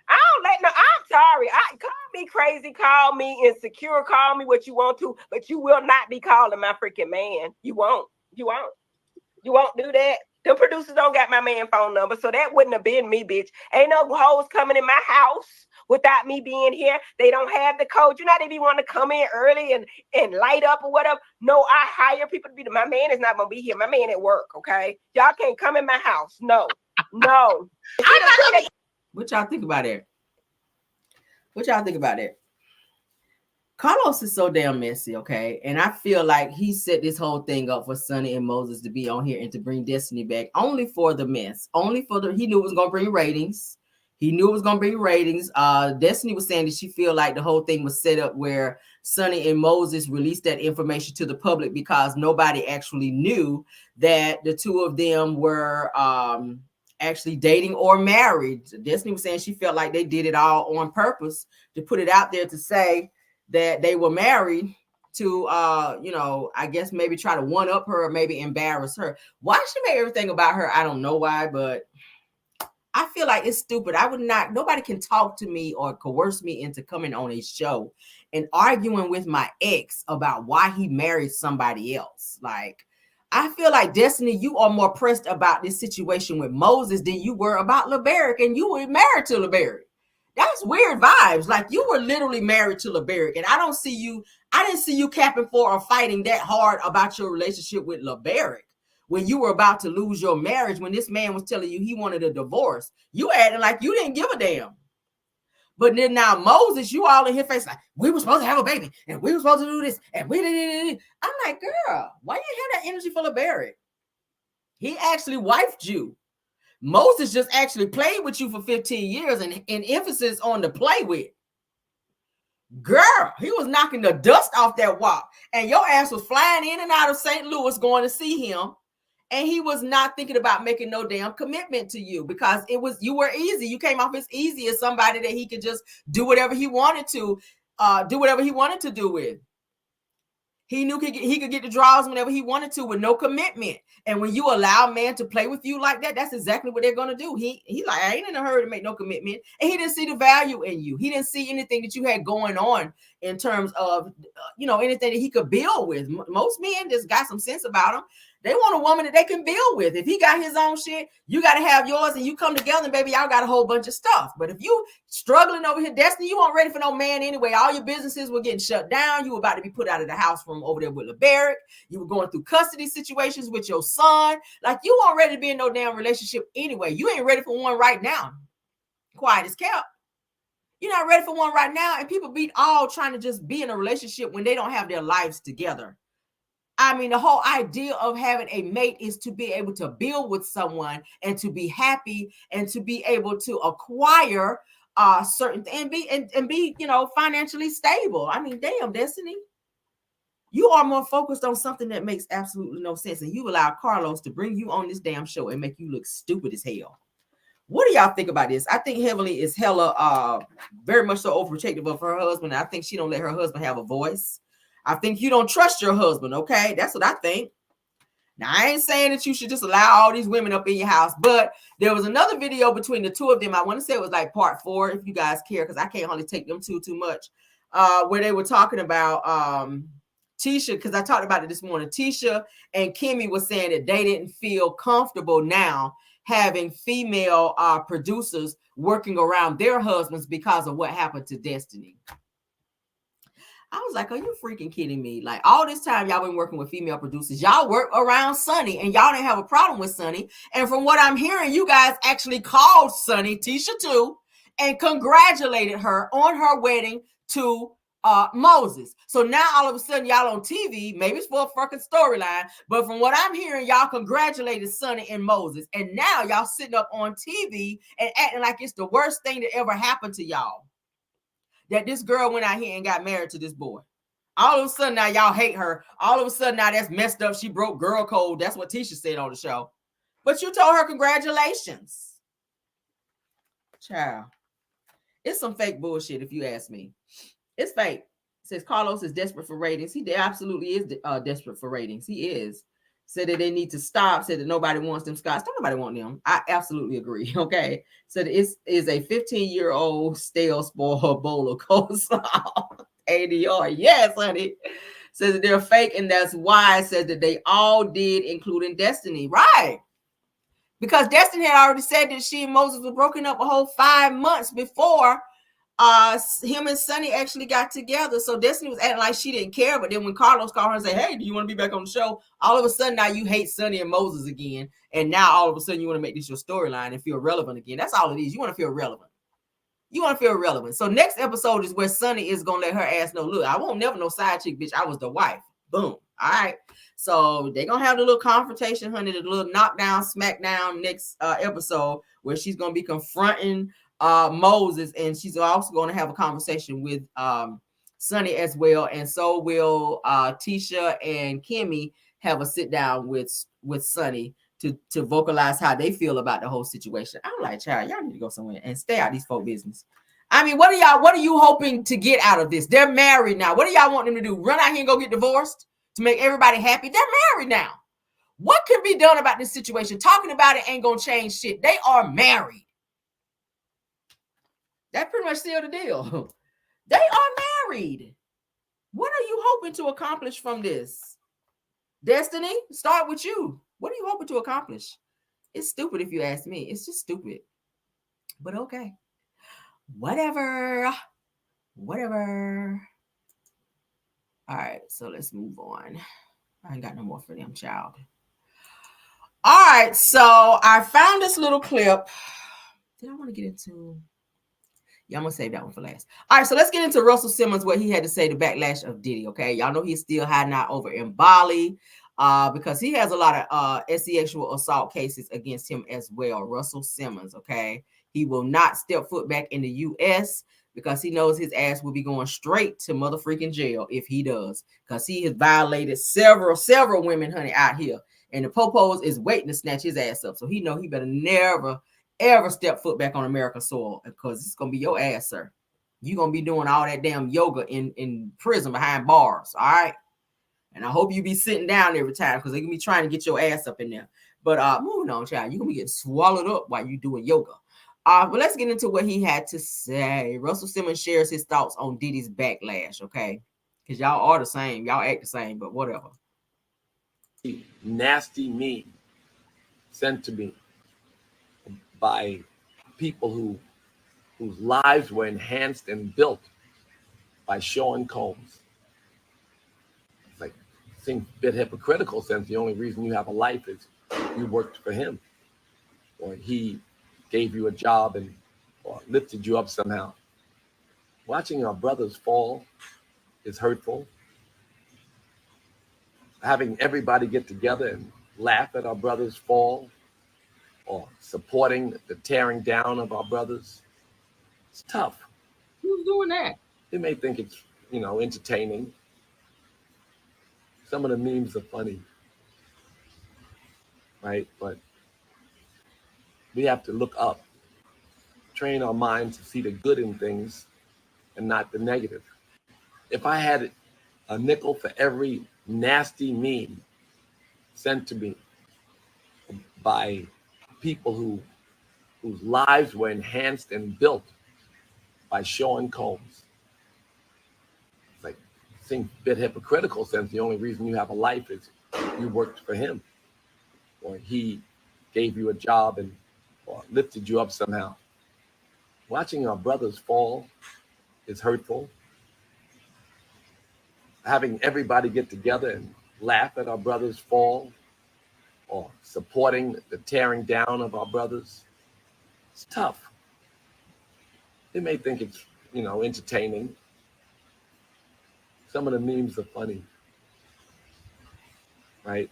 don't let no. I'm sorry. Call me crazy. Call me insecure. Call me what you want to, but you will not be calling my freaking man. You won't. You won't do that. The producers don't got my man phone number, so that wouldn't have been me, bitch. Ain't no hoes coming in my house without me being here. They don't have the code. You know, they be want to come in early and light up or whatever. No, I hire people to be. My man is not gonna be here. My man at work. Okay, y'all can't come in my house. No. What y'all think about it? Carlos is so damn messy, okay? And I feel like he set this whole thing up for Sonny and Moses to be on here and to bring Destiny back only for the mess. He knew it was going to bring ratings. Destiny was saying that she feel like the whole thing was set up where Sonny and Moses released that information to the public because nobody actually knew that the two of them were actually dating or married. Destiny was saying she felt like they did it all on purpose to put it out there to say that they were married to, I guess maybe try to one up her or maybe embarrass her. Why she made everything about her, I don't know why, but I feel like it's stupid. Nobody can talk to me or coerce me into coming on a show and arguing with my ex about why he married somebody else. Like, I feel like, Destiny, you are more pressed about this situation with Moses than you were about LeBaric, and you were married to LeBaric. That's weird vibes. Like, you were literally married to LeBaric, and I didn't see you capping for or fighting that hard about your relationship with LeBaric when you were about to lose your marriage, when this man was telling you he wanted a divorce. You acting like you didn't give a damn. But then now Moses, you all in his face like, we were supposed to have a baby, and we were supposed to do this, and we did. I'm like, girl, why you have that energy for LeBaric? He actually wifed you. Moses just actually played with you for 15 years and emphasis on the play with. Girl, he was knocking the dust off that walk, and your ass was flying in and out of St. Louis going to see him, and he was not thinking about making no damn commitment to you because you were easy. You came off as easy as somebody that he could just do whatever he wanted to do with. He knew he could get the draws whenever he wanted to with no commitment. And when you allow a man to play with you like that, that's exactly what they're going to do. He like, I ain't in a hurry to make no commitment. And he didn't see the value in you. He didn't see anything that you had going on in terms of, anything that he could build with. Most men just got some sense about them. They want a woman that they can build with. If he got his own shit, you got to have yours, and you come together and baby, y'all got a whole bunch of stuff. But if you struggling over here, Destiny, you weren't ready for no man anyway. All your businesses were getting shut down. You were about to be put out of the house from over there with LeBaric. You were going through custody situations with your son. Like, you weren't ready to be in no damn relationship anyway. You ain't ready for one right now. Quiet as kept. You're not ready for one right now. And people be all trying to just be in a relationship when they don't have their lives together. I mean, the whole idea of having a mate is to be able to build with someone and to be happy and to be able to acquire certain and be financially stable. I mean, damn, Destiny, you are more focused on something that makes absolutely no sense, and you allow Carlos to bring you on this damn show and make you look stupid as hell. What do y'all think about this? I think Heavenly is hella very much so overprotective of her husband. I think she don't let her husband have a voice. I think you don't trust your husband, okay? That's what I think. Now, I ain't saying that you should just allow all these women up in your house, but there was another video between the two of them. I want to say it was like part 4, if you guys care, because I can't hardly take them too much, where they were talking about Tisha, because I talked about it this morning. Tisha and Kimmy was saying that they didn't feel comfortable now having female producers working around their husbands because of what happened to Destiny. I was like, are you freaking kidding me? Like, all this time y'all been working with female producers. Y'all work around Sunny, and y'all didn't have a problem with Sunny. And from what I'm hearing, you guys actually called Sunny, Tisha too, and congratulated her on her wedding to Moses. So now all of a sudden y'all on TV, maybe it's for a fucking storyline, but from what I'm hearing, y'all congratulated Sunny and Moses. And now y'all sitting up on TV and acting like it's the worst thing that ever happened to y'all, that this girl went out here and got married to this boy. All of a sudden now y'all hate her. All of a sudden now that's messed up. She broke girl code. That's what Tisha said on the show. But you told her congratulations. Child. It's some fake bullshit if you ask me. It's fake. It says Carlos is desperate for ratings. He absolutely is desperate for ratings. He is. Said that they need to stop. Said that nobody wants them Scots. Don't nobody want them. I absolutely agree. Okay. Said it is a 15-year-old stale spoiled bowl of coleslaw. ADR. Yes, honey. Says that they're fake, and that's why. Says that they all did, including Destiny. Right. Because Destiny had already said that she and Moses were broken up a whole 5 months before him and Sunny actually got together. So Destiny was acting like she didn't care, but then when Carlos called her and said, hey, do you want to be back on the show? All of a sudden now you hate Sunny and Moses again, and now all of a sudden you want to make this your storyline and feel relevant again. That's all it is. You want to feel relevant. You want to feel relevant. So next episode is where Sunny is gonna let her ass know, look, I won't never no side chick, bitch. I was the wife. Boom. All right. So they're gonna have the little confrontation, honey, the little knockdown, smackdown next episode, where she's gonna be confronting Moses, and she's also going to have a conversation with Sunny as well, and so will Tisha and Kimmy have a sit down with Sunny to vocalize how they feel about the whole situation. I'm like, child, y'all need to go somewhere and stay out of these folk business. I mean, what are you hoping to get out of this? They're married now. What do y'all want them to do? Run out here and go get divorced to make everybody happy? They're married now. What can be done about this situation? Talking about it ain't gonna change shit. They are married. That pretty much sealed the deal. They are married. What are you hoping to accomplish from this? Destiny, start with you. What are you hoping to accomplish? It's stupid if you ask me. It's just stupid. But okay. Whatever. All right, so let's move on. I ain't got no more for them, child. All right, so I found this little clip. Did I want to get into... Yeah, I'm going to save that one for last. All right, so let's get into Russell Simmons, what he had to say, the backlash of Diddy, okay? Y'all know he's still hiding out over in Bali because he has a lot of sexual assault cases against him as well. Russell Simmons, okay? He will not step foot back in the U.S. because he knows his ass will be going straight to motherfucking jail if he does, because he has violated several women, honey, out here. And the popos is waiting to snatch his ass up. So he know he better never ever step foot back on American soil, because it's gonna be your ass, sir. You're gonna be doing all that damn yoga in prison behind bars, all right? And I hope you be sitting down every time, because they're gonna be trying to get your ass up in there. But moving on, child, you're gonna be getting swallowed up while you doing yoga. But let's get into what he had to say. Russell Simmons shares his thoughts on Diddy's backlash, okay? Because y'all are the same, y'all act the same, but whatever. Nasty meme sent to me by people whose lives were enhanced and built by Sean Combs. It's like, seems a bit hypocritical, since the only reason you have a life is you worked for him, or he gave you a job or lifted you up somehow. Watching our brothers fall is hurtful. Having everybody get together and laugh at our brothers fall, or supporting the tearing down of our brothers, it's tough. Who's doing that? They may think it's, entertaining. Some of the memes are funny, right? But we have to look up, train our minds to see the good in things and not the negative. If I had a nickel for every nasty meme sent to me by people whose lives were enhanced and built by showing Combs. It's like, it seems a bit hypocritical since the only reason you have a life is you worked for him, or he gave you a job and or lifted you up somehow. Watching our brothers fall is hurtful. Having everybody get together and laugh at our brothers fall, or supporting the tearing down of our brothers, it's tough. They may think it's, entertaining. Some of the memes are funny, right?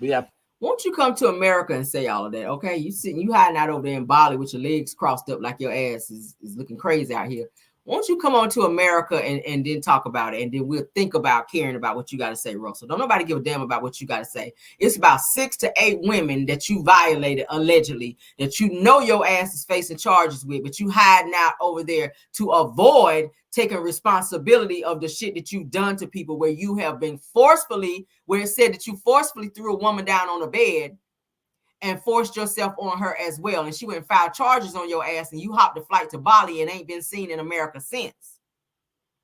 We have. Won't you come to America and say all of that, okay? You hiding out over there in Bali with your legs crossed up like your ass is looking crazy out here. Won't you come on to America and then talk about it, and then we'll think about caring about what you got to say, Russell. Don't nobody give a damn about what you got to say. It's about 6 to 8 women that you violated allegedly, that you know your ass is facing charges with, but you hiding out over there to avoid taking responsibility of the shit that you've done to people, where you have been forcefully, where it said that you forcefully threw a woman down on a bed and forced yourself on her as well. And she went and filed charges on your ass, and you hopped a flight to Bali and ain't been seen in America since.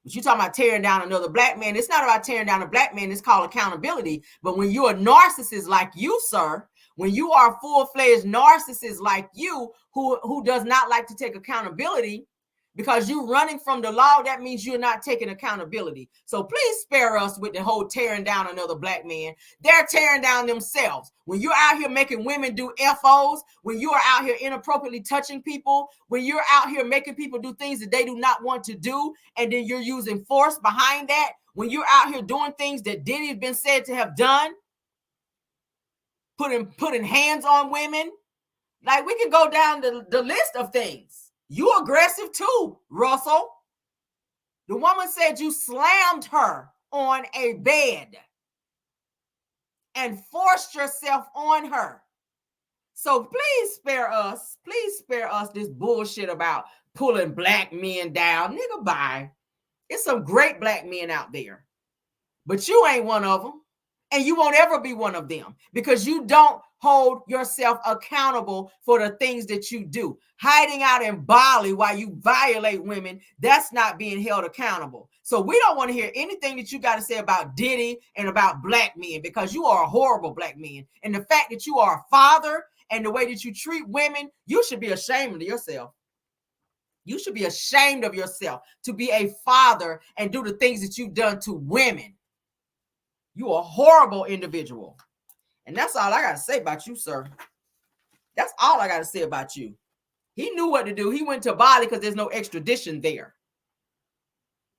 But you talking about tearing down another black man. It's not about tearing down a black man. It's called accountability. But when you're a narcissist like you, sir, when you are a full-fledged narcissist like you, who does not like to take accountability, because you're running from the law, that means you're not taking accountability. So please spare us with the whole tearing down another black man. They're tearing down themselves. When you're out here making women do FOs, when you are out here inappropriately touching people, when you're out here making people do things that they do not want to do, and then you're using force behind that, when you're out here doing things that Diddy has been said to have done, putting hands on women, like we can go down the list of things. You aggressive too, Russell. The woman said you slammed her on a bed and forced yourself on her. So please spare us this bullshit about pulling black men down. Nigga, bye. It's some great black men out there, but you ain't one of them. And you won't ever be one of them, because you don't hold yourself accountable for the things that you do. Hiding out in Bali while you violate women, that's not being held accountable. So we don't want to hear anything that you got to say about Diddy and about black men, because you are a horrible black man. And the fact that you are a father and the way that you treat women, you should be ashamed of yourself. You should be ashamed of yourself to be a father and do the things that you've done to women. You are a horrible individual. And that's all I got to say about you, sir. That's all I got to say about you. He knew what to do. He went to Bali because there's no extradition there.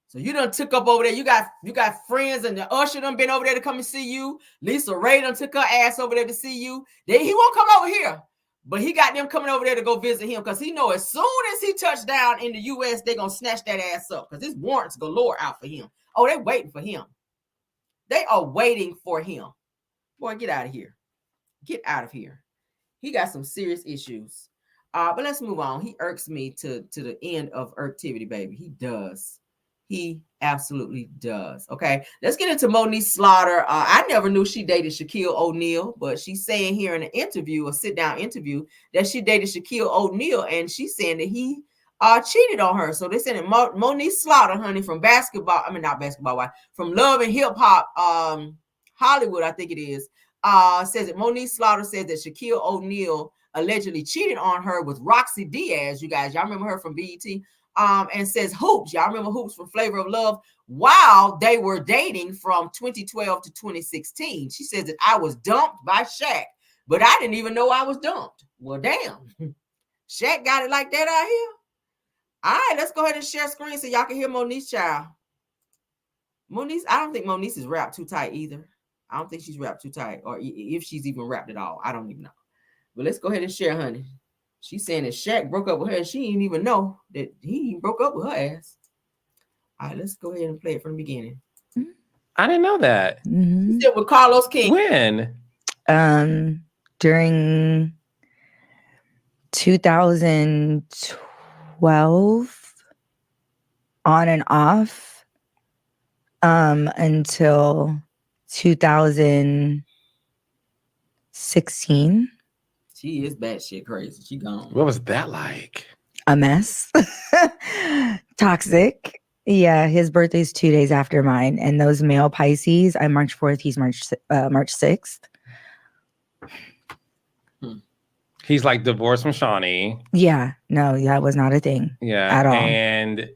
So you done took up over there. You got friends, and the usher done been over there to come and see you. Lisa Ray done took her ass over there to see you. He won't come over here. But he got them coming over there to go visit him, because he know as soon as he touched down in the U.S., they're going to snatch that ass up, because there's warrants galore out for him. Oh, they're waiting for him. They are waiting for him. Boy, get out of here. Get out of here. He got some serious issues. But let's move on. He irks me to the end of irktivity, baby. He does. He absolutely does. Okay, let's get into Moniece Slaughter. I never knew she dated Shaquille O'Neal, but she's saying here in an interview, a sit-down interview, that she dated Shaquille O'Neal, and she's saying that he cheated on her. So they said that Moniece Slaughter, honey, from from Love and Hip Hop Hollywood, I think it is, says that Moniece Slaughter says that Shaquille O'Neal allegedly cheated on her with Roxy Diaz. You guys, y'all remember her from BET? And says Hoops. Y'all remember Hoops from Flavor of Love? While they were dating from 2012 to 2016. She says that I was dumped by Shaq, but I didn't even know I was dumped. Well, damn. Shaq got it like that out here. All right, let's go ahead and share screen so y'all can hear Moniece, child. Moniece, I don't think Moniece is wrapped too tight either. I don't think she's wrapped too tight, or if she's even wrapped at all. I don't even know. But let's go ahead and share, honey. She's saying that Shaq broke up with her, and she didn't even know that he broke up with her ass. All right, let's go ahead and play it from the beginning. I didn't know that. Mm-hmm. He did with Carlos King. When? During 2012, on and off, until 2016. She is batshit crazy. She gone. What was that like? A mess. Toxic. Yeah, his birthday's 2 days after mine. And those male Pisces, I'm March 4th, he's March 6th. He's like divorced from Shawnee. Yeah, no, that was not a thing. Yeah. At all. And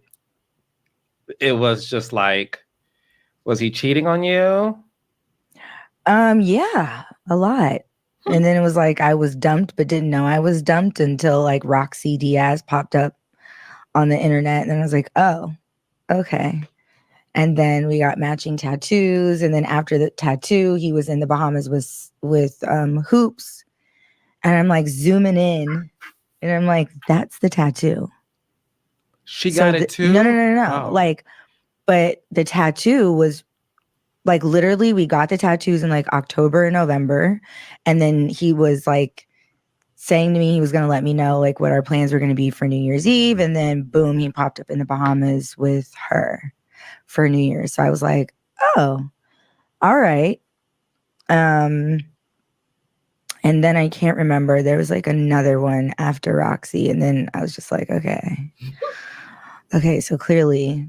it was just like, was he cheating on you? Yeah, a lot. And then it was like I was dumped, but didn't know I was dumped until like Roxy Diaz popped up on the internet. And then I was like, oh, okay. And then we got matching tattoos. And then after the tattoo, he was in the Bahamas with hoops. And I'm like zooming in. And I'm like, that's the tattoo. She got it too? No. Oh. Like, but the tattoo was like literally we got the tattoos in like October and November. And then he was like saying to me he was going to let me know like what our plans were going to be for New Year's Eve. And then boom, he popped up in the Bahamas with her for New Year's. So I was like, oh, all right. And then I can't remember. There was like another one after Roxy. And then I was just like, okay. Okay, so clearly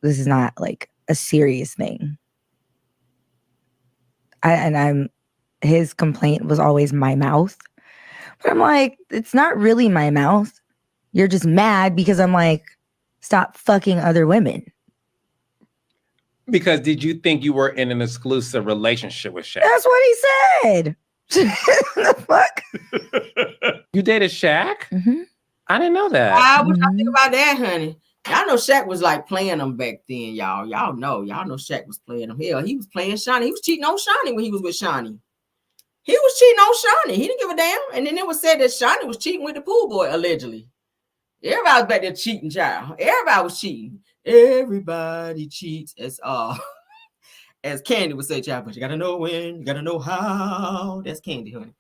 this is not like a serious thing. His complaint was always my mouth. But I'm like, it's not really my mouth. You're just mad because I'm like, stop fucking other women. Because did you think you were in an exclusive relationship with Shaq? That's what he said. The fuck? You dated Shaq? Mm-hmm. I didn't know that. What y'all think about that, honey? Y'all know Shaq was like playing them back then, y'all. Y'all know Shaq was playing them. Hell, he was playing Shawnee. He was cheating on Shawnee when he was with Shawnee. He was cheating on Shawnee. He didn't give a damn. And then it was said that Shawnee was cheating with the pool boy, allegedly. Everybody was back there cheating, child. Everybody was cheating. Everybody cheats, as Candy would say, child, but you gotta know when, you gotta know how. That's Candy, honey.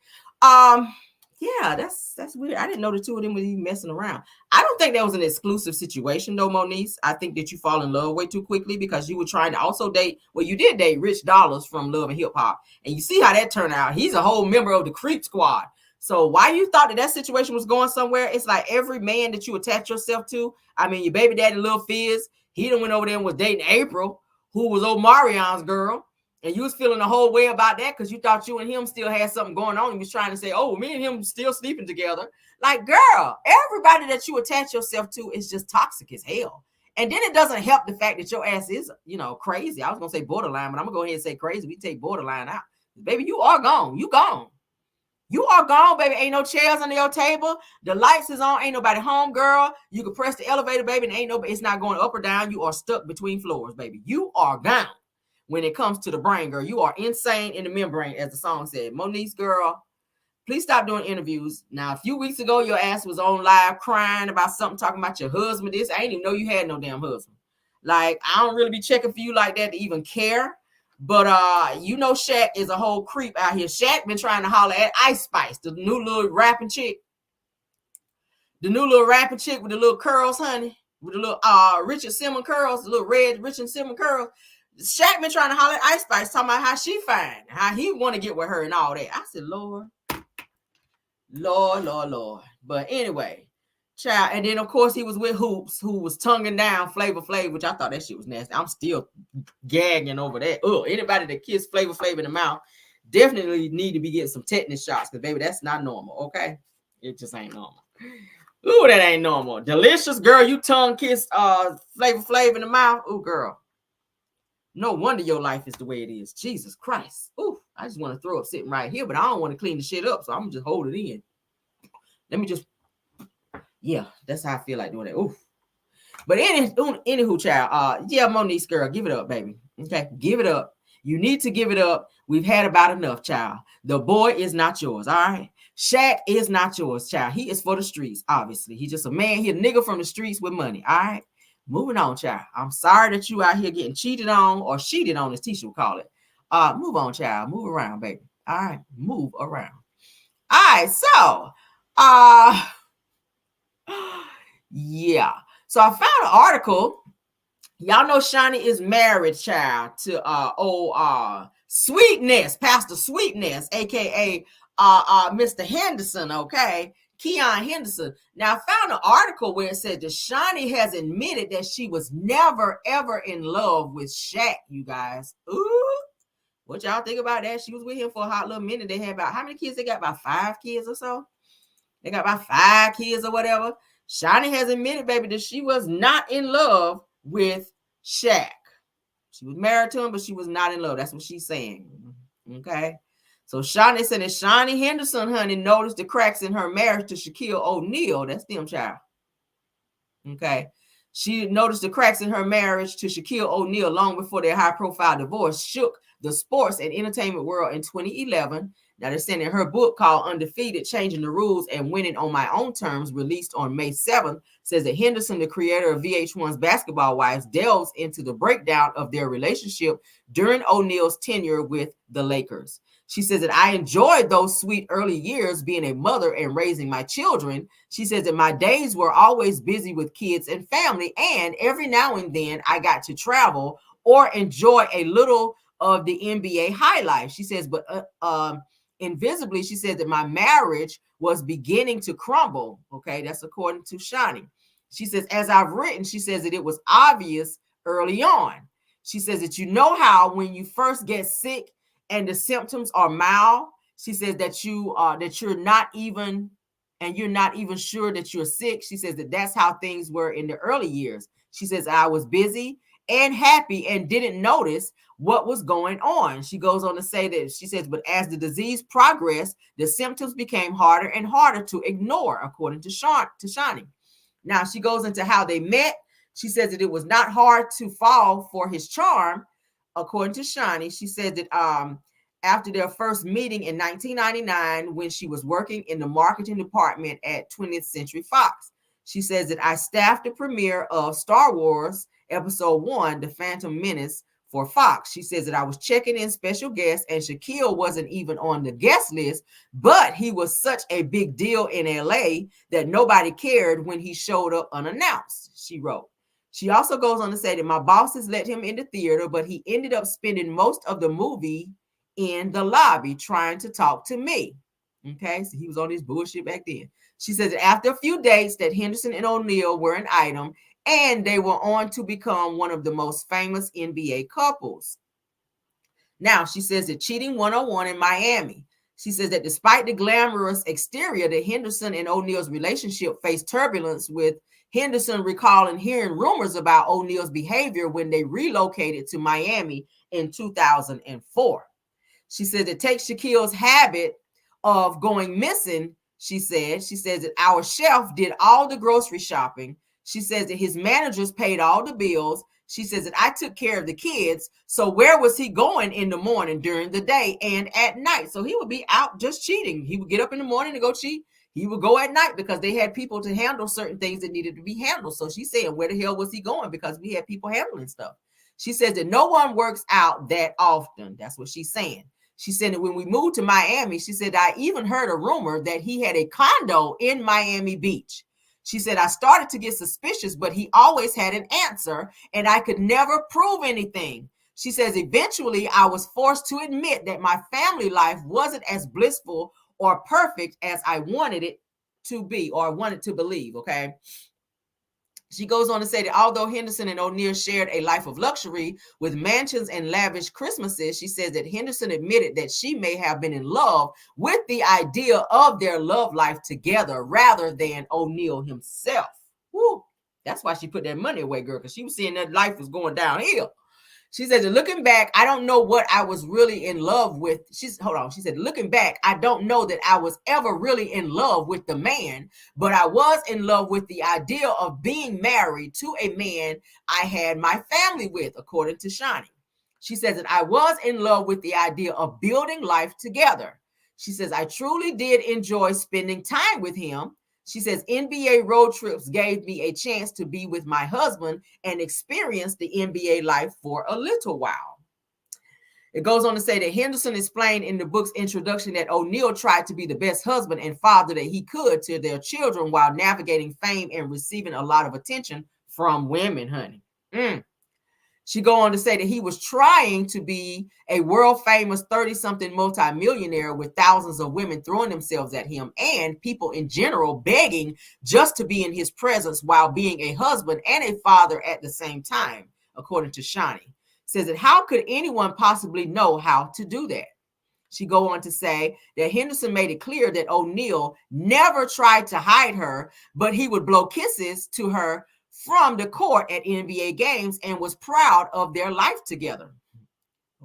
Yeah, that's weird. I didn't know the two of them were even messing around. I don't think that was an exclusive situation, though, Moniece. I think that you fall in love way too quickly because you were trying to also date. Well, you did date Rich Dollars from Love and Hip Hop, and you see how that turned out. He's a whole member of the Creep Squad. So why you thought that situation was going somewhere? It's like every man that you attach yourself to. I mean, your baby daddy, Lil Fizz, he done went over there and was dating April, who was Omarion's girl. And you was feeling the whole way about that because you thought you and him still had something going on. You was trying to say, oh, me and him still sleeping together. Like, girl, everybody that you attach yourself to is just toxic as hell. And then it doesn't help the fact that your ass is, crazy. I was going to say borderline, but I'm going to go ahead and say crazy. We take borderline out. Baby, you are gone. You gone. You are gone, baby. Ain't no chairs under your table. The lights is on. Ain't nobody home, girl. You can press the elevator, baby, and it's not going up or down. You are stuck between floors, baby. You are gone. When it comes to the brain, girl, you are insane in the membrane, as the song said. Moniece, girl, please stop doing interviews. Now, a few weeks ago, your ass was on live crying about something, talking about your husband. I didn't even know you had no damn husband. Like, I don't really be checking for you like that to even care. But Shaq is a whole creep out here. Shaq been trying to holler at Ice Spice, the new little rapping chick. The new little rapping chick with the little curls, honey. With the little Richard Simmons curls, the little red Richard Simmons curls. Shaq been trying to holler at Ice Spice, talking about how she fine, how he want to get with her and all that. I said, Lord. But anyway, child. And then, of course, he was with Hoops, who was tonguing down Flavor Flav, which I thought that shit was nasty. I'm still gagging over that. Anybody that kissed Flavor Flav in the mouth definitely need to be getting some tetanus shots because, baby, that's not normal, okay? It just ain't normal. Ooh, that ain't normal. Delicious, girl, you tongue kissed Flavor Flav in the mouth. Ooh, girl. No wonder your life is the way it is. Jesus Christ. Ooh, I just want to throw up sitting right here, but I don't want to clean the shit up, so I'm just hold it in. Let me just, yeah, that's how I feel like doing that. Ooh. But anywho, child, Moniece, girl, give it up, baby. Okay, give it up. You need to give it up. We've had about enough, child. The boy is not yours, all right? Shaq is not yours, child. He is for the streets, obviously. He's just a man. He a nigga from the streets with money, all right? Moving on, child. I'm sorry that you out here getting cheated on or cheated on, as Tisha would call it. Move on, child. Move around, baby. All right. Move around. All right. So, yeah. So I found an article Y'all know Shani is married, child, to Sweetness, Pastor Sweetness, aka Mr. Henderson, okay? Keion Henderson. Now, I found an article where it said that Shani has admitted that she was never, ever in love with Shaq, you guys. Ooh, what y'all think about that? She was with him for a hot little minute. They had about, how many kids they got? About 5 kids or so? They got about 5 kids or whatever. Shani has admitted, baby, that she was not in love with Shaq. She was married to him, but she was not in love. That's what she's saying. Okay. So Shani said that Shani Henderson, honey, noticed the cracks in her marriage to Shaquille O'Neal. That's them, child. Okay. She noticed the cracks in her marriage to Shaquille O'Neal long before their high-profile divorce shook the sports and entertainment world in 2011. Now, they're saying in her book called Undefeated, Changing the Rules and Winning on My Own Terms, released on May 7th, says that Henderson, the creator of VH1's Basketball Wives, delves into the breakdown of their relationship during O'Neal's tenure with the Lakers. She says that I enjoyed those sweet early years being a mother and raising my children. She says that my days were always busy with kids and family, and every now and then I got to travel or enjoy a little of the NBA highlights. She says, but invisibly, she said that my marriage was beginning to crumble. Okay, that's according to Shani. She says, as I've written, she says that it was obvious early on. She says that you know how when you first get sick and the symptoms are mild, she says that you're not even sure that you're sick. She says that that's how things were in the early years. She says I was busy and happy and didn't notice what was going on. She goes on to say that she says, but as the disease progressed, the symptoms became harder and harder to ignore, according to Shani. Now she goes into how they met. She says that it was not hard to fall for his charm, according to Shani. She said that after their first meeting in 1999, when she was working in the marketing department at 20th Century Fox, she says that I staffed the premiere of Star Wars Episode 1, The Phantom Menace, for Fox. She says that I was checking in special guests and Shaquille wasn't even on the guest list, but he was such a big deal in LA that nobody cared when he showed up unannounced, she wrote. She also goes on to say that my bosses let him in the theater, but he ended up spending most of the movie in the lobby trying to talk to me. Okay, so he was on his bullshit back then. She says that after a few dates that Henderson and O'Neal were an item, and they were on to become one of the most famous NBA couples. Now, she says that cheating 101 in Miami. She says that despite the glamorous exterior, the Henderson and O'Neal's relationship faced turbulence, with Henderson recalling hearing rumors about O'Neal's behavior when they relocated to Miami in 2004. She said it takes Shaquille's habit of going missing. She says that our chef did all the grocery shopping. She says that his managers paid all the bills. She says that I took care of the kids. So where was he going in the morning, during the day, and at night? So he would be out just cheating. He would get up in the morning to go cheat. He would go at night because they had people to handle certain things that needed to be handled. So she's saying, where the hell was he going? Because we had people handling stuff. She says that no one works out that often. That's what she's saying. She said that when we moved to Miami, she said, I even heard a rumor that he had a condo in Miami Beach. She said, I started to get suspicious, but he always had an answer and I could never prove anything. She says, eventually I was forced to admit that my family life wasn't as blissful or perfect as I wanted it to be, or wanted to believe. Okay. She goes on to say that although Henderson and O'Neal shared a life of luxury with mansions and lavish Christmases, she says that Henderson admitted that she may have been in love with the idea of their love life together rather than O'Neal himself. Woo. That's why she put that money away, girl, because she was seeing that life was going downhill. She said, looking back, I don't know what I was really in love with. She said, looking back, I don't know that I was ever really in love with the man, but I was in love with the idea of being married to a man I had my family with, according to Shani. She says that I was in love with the idea of building life together. She says, I truly did enjoy spending time with him. She says, NBA road trips gave me a chance to be with my husband and experience the NBA life for a little while. It goes on to say that Henderson explained in the book's introduction that O'Neal tried to be the best husband and father that he could to their children while navigating fame and receiving a lot of attention from women, honey. She go on to say that he was trying to be a world famous 30-something multimillionaire with thousands of women throwing themselves at him and people in general begging just to be in his presence while being a husband and a father at the same time, according to Shani. Says that how could anyone possibly know how to do that? She go on to say that Henderson made it clear that O'Neal never tried to hide her, but he would blow kisses to her from the court at NBA games and was proud of their life together.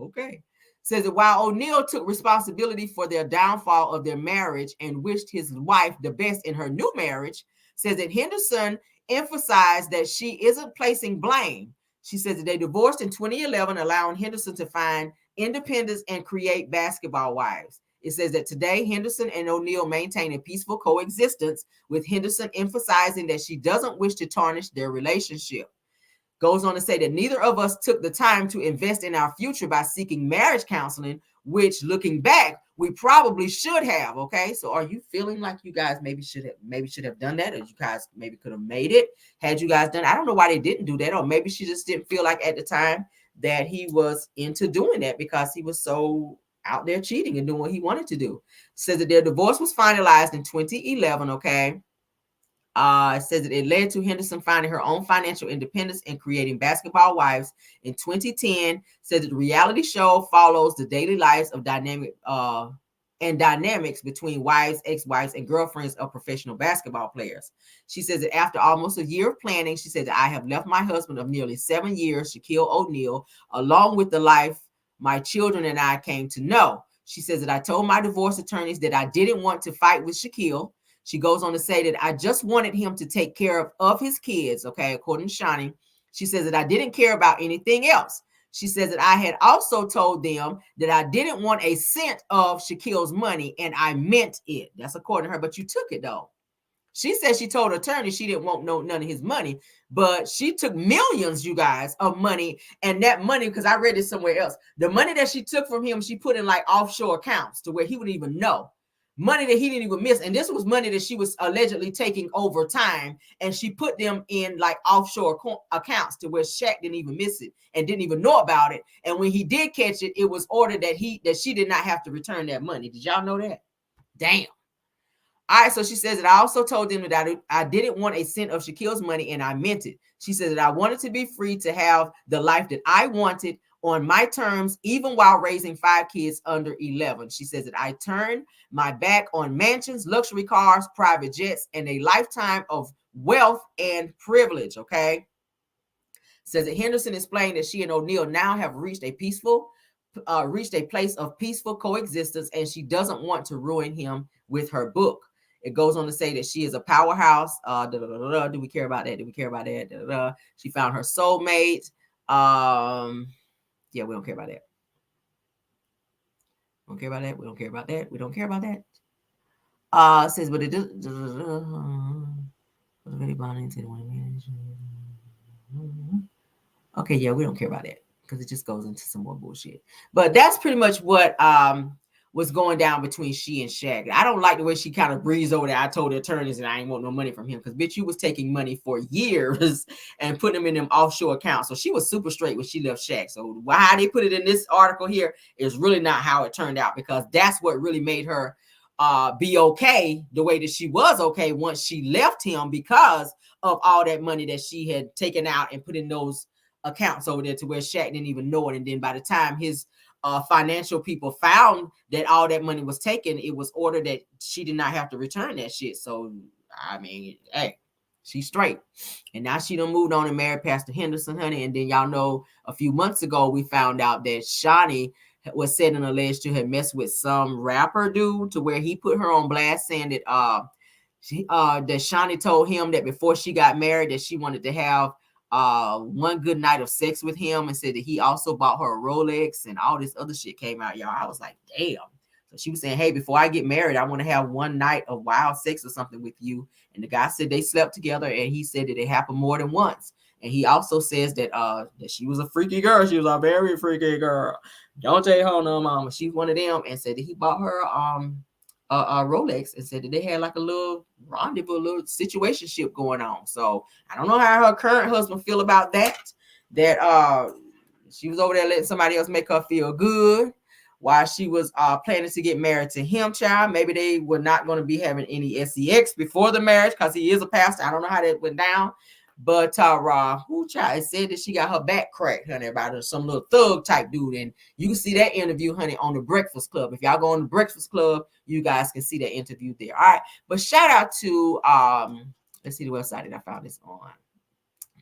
Okay. Says that while O'Neal took responsibility for their downfall of their marriage and wished his wife the best in her new marriage, says that Henderson emphasized that she isn't placing blame. She says that they divorced in 2011, allowing Henderson to find independence and create basketball wives. It says that today Henderson and O'Neal maintain a peaceful coexistence, with Henderson emphasizing that she doesn't wish to tarnish their relationship. Goes on to say that neither of us took the time to invest in our future by seeking marriage counseling, which looking back, we probably should have. Okay. So are you feeling like you guys maybe should have done that, or you guys maybe could have made it had you guys done? I don't know why they didn't do that, or maybe she just didn't feel like at the time that he was into doing that because he was so out there cheating and doing what he wanted to do. Says that their divorce was finalized in 2011. Okay. It says that it led to Henderson finding her own financial independence and creating basketball wives in 2010. Says that the reality show follows the daily lives of dynamics between wives, ex-wives, and girlfriends of professional basketball players. She says that after almost a year of planning, she said that I have left my husband of nearly 7 years, Shaquille O'Neal, along with the life my children and I came to know. She says that I told my divorce attorneys that I didn't want to fight with Shaquille. She goes on to say that I just wanted him to take care of his kids, okay, according to Shani. She says that I didn't care about anything else. She says that I had also told them that I didn't want a cent of Shaquille's money, and I meant it. That's according to her, but you took it, though. She said she told her attorney she didn't want none of his money, but she took millions, you guys, of money. And that money, because I read it somewhere else, the money that she took from him, she put in like offshore accounts to where he wouldn't even know. Money that he didn't even miss. And this was money that she was allegedly taking over time. And she put them in like offshore accounts to where Shaq didn't even miss it and didn't even know about it. And when he did catch it, it was ordered that she did not have to return that money. Did y'all know that? Damn. All right, so she says that I also told them that I didn't want a cent of Shaquille's money, and I meant it. She said that I wanted to be free to have the life that I wanted on my terms, even while raising 5 kids under 11. She says that I turned my back on mansions, luxury cars, private jets, and a lifetime of wealth and privilege, okay? Says that Henderson explained that she and O'Neal now have reached a place of peaceful coexistence, and she doesn't want to ruin him with her book. It goes on to say that she is a powerhouse. Do we care about that? Do we care about that? She found her soulmate. Yeah, we don't care about that. We don't care about that. We don't care about that. We don't care about that. Says, but it does. Okay, yeah, we don't care about that because it just goes into some more bullshit. But that's pretty much what was going down between she and Shaq. I don't like the way she kind of breezed over that. I told the attorneys that I ain't want no money from him because, bitch, you was taking money for years and putting them in them offshore accounts. So she was super straight when she left Shaq. So how they put it in this article here is really not how it turned out, because that's what really made her be okay the way that she was okay once she left him, because of all that money that she had taken out and put in those accounts over there to where Shaq didn't even know it. And then by the time his financial people found that all that money was taken, it was ordered that she did not have to return that shit. So, I mean, hey, she's straight. And now she done moved on and married Pastor Henderson, honey. And then y'all know a few months ago, we found out that Shani was said and alleged to have messed with some rapper dude to where he put her on blast, saying that that Shani told him that before she got married that she wanted to have one good night of sex with him, and said that he also bought her a Rolex, and all this other shit came out, y'all. I was like, damn. So she was saying, hey, before I get married, I want to have one night of wild sex or something with you. And the guy said they slept together, and he said that it happened more than once. And he also says that that she was a freaky girl. She was a very freaky girl. Don't tell her no, mama. She's one of them. And said that he bought her a Rolex, and said that they had like a little rendezvous, a little situationship going on. So I don't know how her current husband feel about that She was over there letting somebody else make her feel good while she was planning to get married to him, child. Maybe they were not going to be having any sex before the marriage because he is a pastor. I don't know how that went down. But who child said that she got her back cracked, honey, about some little thug type dude. And you can see that interview, honey, on the Breakfast Club. If y'all go on the Breakfast Club, you guys can see that interview there. All right. But shout out to let's see the website that I found this on.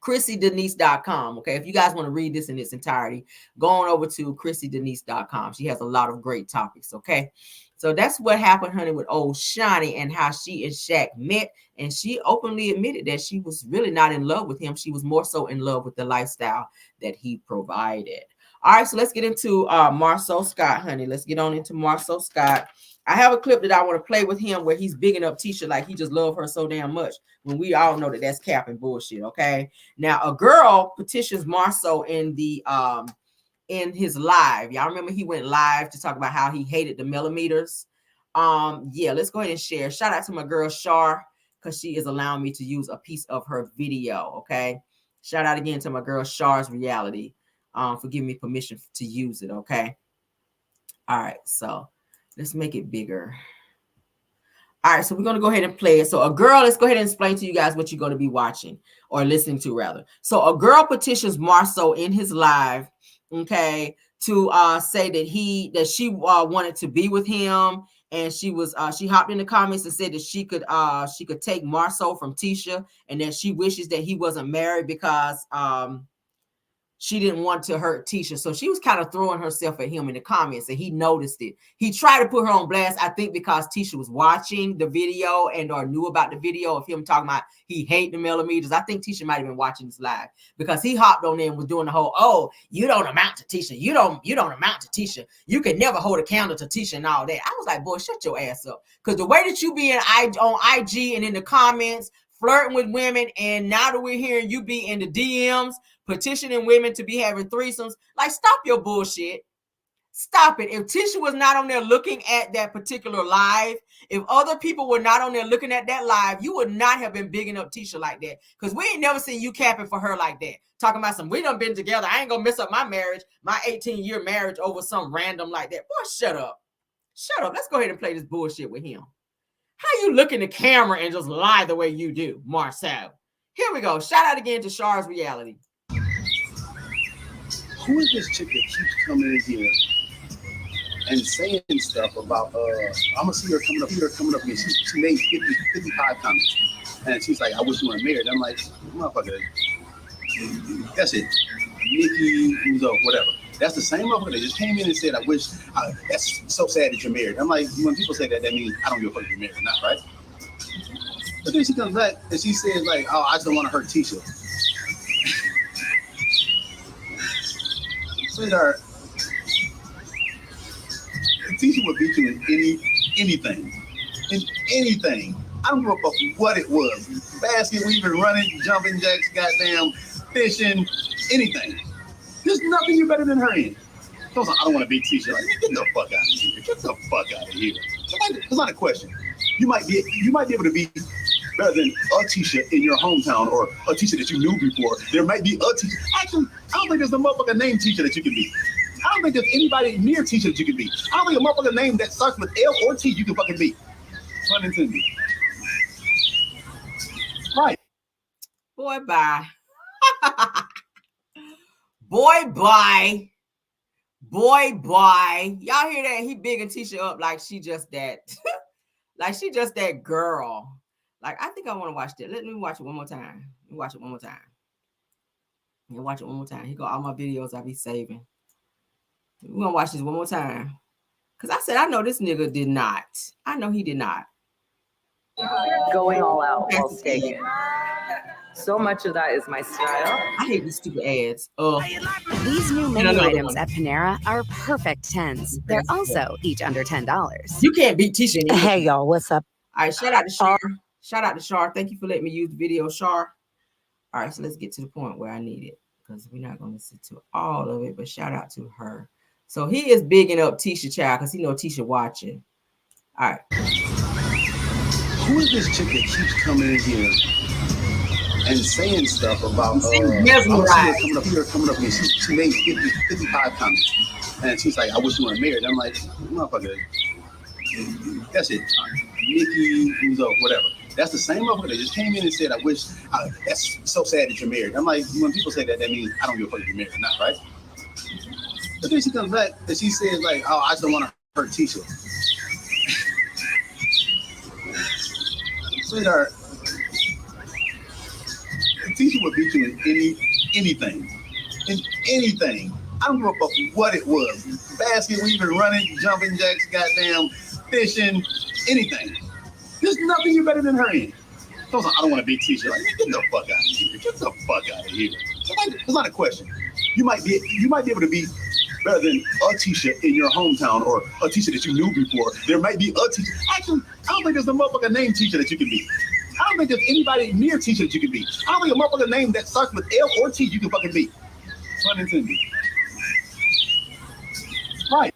ChrissyDenise.com. Okay, if you guys want to read this in its entirety, go on over to ChrissyDenise.com. She has a lot of great topics. Okay, so that's what happened, honey, with old Shani and how she and Shaq met. And she openly admitted that she was really not in love with him. She was more so in love with the lifestyle that he provided. All right, so let's get into Marsau Scott, honey. Let's get on into Marsau Scott. I have a clip that I want to play with him where he's bigging up Tisha like he just loved her so damn much, when we all know that that's cap and bullshit. Okay, now a girl petitions Marsau in the in his live. Y'all remember he went live to talk about how he hated the millimeters. Yeah, let's go ahead and share. Shout out to my girl Shar, because she is allowing me to use a piece of her video. Okay, shout out again to my girl Shar's Reality for giving me permission to use it. Okay, all right, so let's make it bigger. All right, so we're going to go ahead and play it. So a girl, let's go ahead and explain to you guys what you're going to be watching or listening to, rather. So a girl petitions Marsau in his live, okay, to say that she wanted to be with him, and she hopped in the comments and said that she could take Marsau from Tisha, and that she wishes that he wasn't married because she didn't want to hurt Tisha. So she was kind of throwing herself at him in the comments, and he noticed it. He tried to put her on blast, I think, because Tisha was watching the video and or knew about the video of him talking about he hate the millimeters. I think Tisha might have been watching this live, because he hopped on there and was doing the whole, oh, you don't amount to Tisha. You don't amount to Tisha. You could never hold a candle to Tisha and all that. I was like, boy, shut your ass up. Because the way that you be on IG and in the comments, flirting with women, and now that we're hearing you be in the DMs, petitioning women to be having threesomes, like, stop your bullshit. Stop it. If Tisha was not on there looking at that particular live, if other people were not on there looking at that live, you would not have been bigging up Tisha like that. Because we ain't never seen you capping for her like that. Talking about we done been together. I ain't gonna mess up my marriage, my 18-year marriage over some random like that. Boy, shut up. Shut up. Let's go ahead and play this bullshit with him. How you look in the camera and just lie the way you do, Marsau? Here we go. Shout out again to Shar's Reality. Who is this chick that keeps coming in here and saying stuff about, I'm gonna see her coming up again. She made 55 comments. And she's like, I wish you weren't married. I'm like, motherfucker, that's it. Nikki, Uzo, whatever. That's the same motherfucker that just came in and said, that's so sad that you're married. I'm like, when people say that, that means I don't give a fuck if you're married or not, right? But then she comes back and she says, like, oh, I just don't want to hurt Tisha. Sweetheart, Tisha would beat you in anything. In anything. I don't give a fuck what it was. Basket weaving, running, jumping jacks, goddamn, fishing, anything. There's nothing you're better than her in. I don't want to beat Tisha. Like, get the fuck out of here. Get the fuck out of here. It's not a question. You might be able to be better than a Tisha in your hometown, or a Tisha that you knew before. There might be a Tisha. Actually, I don't think there's a motherfucker named Tisha that you can be. I don't think there's anybody near Tisha that you can be. I don't think a motherfucker name that starts with L or T you can fucking be. Pun intended. Right. Boy, bye. Boy, bye. Boy, bye. Y'all hear that? He bigging Tisha up like she just that. Like she just that girl. Like, I think I want to watch that. Let me watch it one more time. Let me watch it one more time. Let me watch it one more time. Here go all my videos I be saving. We're going to watch this one more time. Because I said, I know this nigga did not. I know he did not. Going all out while staking. So much of that is my style. I hate these stupid ads. These new menu items at Panera are perfect 10s. They're also each under $10. You can't beat Tisha anymore. Hey, y'all, what's up? All right, shout out to Shar. Shout out to Shar. Thank you for letting me use the video, Shar. All right, so let's get to the point where I need it, because we're not going to listen to all of it, but shout out to her. So he is bigging up Tisha, child, because he know Tisha watching. All right. Who is this chick that keeps coming in here and saying stuff about mesmerized. coming up here. She made 55 comments, and she's like, "I wish you weren't married." I'm like, "Motherfucker, that's it." Nikki, Uzo, whatever. That's the same motherfucker that just came in and said, "I wish." That's so sad that you're married. I'm like, when people say that, that means I don't give a fuck if you're married or not, right? But then she comes back and she says like, "Oh, I just don't want to hurt Tisha." Sweetheart, Tisha would beat you in anything. I don't give a fuck what it was. Basket weaving, running, jumping jacks, goddamn, fishing, anything. There's nothing you're better than her in. I don't want to beat Tisha. Like, get the fuck out of here. Get the fuck out of here. It's not a question. You might be able to be better than a Tisha in your hometown or a Tisha that you knew before. There might be a Tisha. Actually, I don't think there's a motherfucker named Tisha that you can beat. I don't think there's anybody near Tisha that you can beat. I don't think a motherfucker name that starts with L or T you can fucking beat. Pun intended. Right.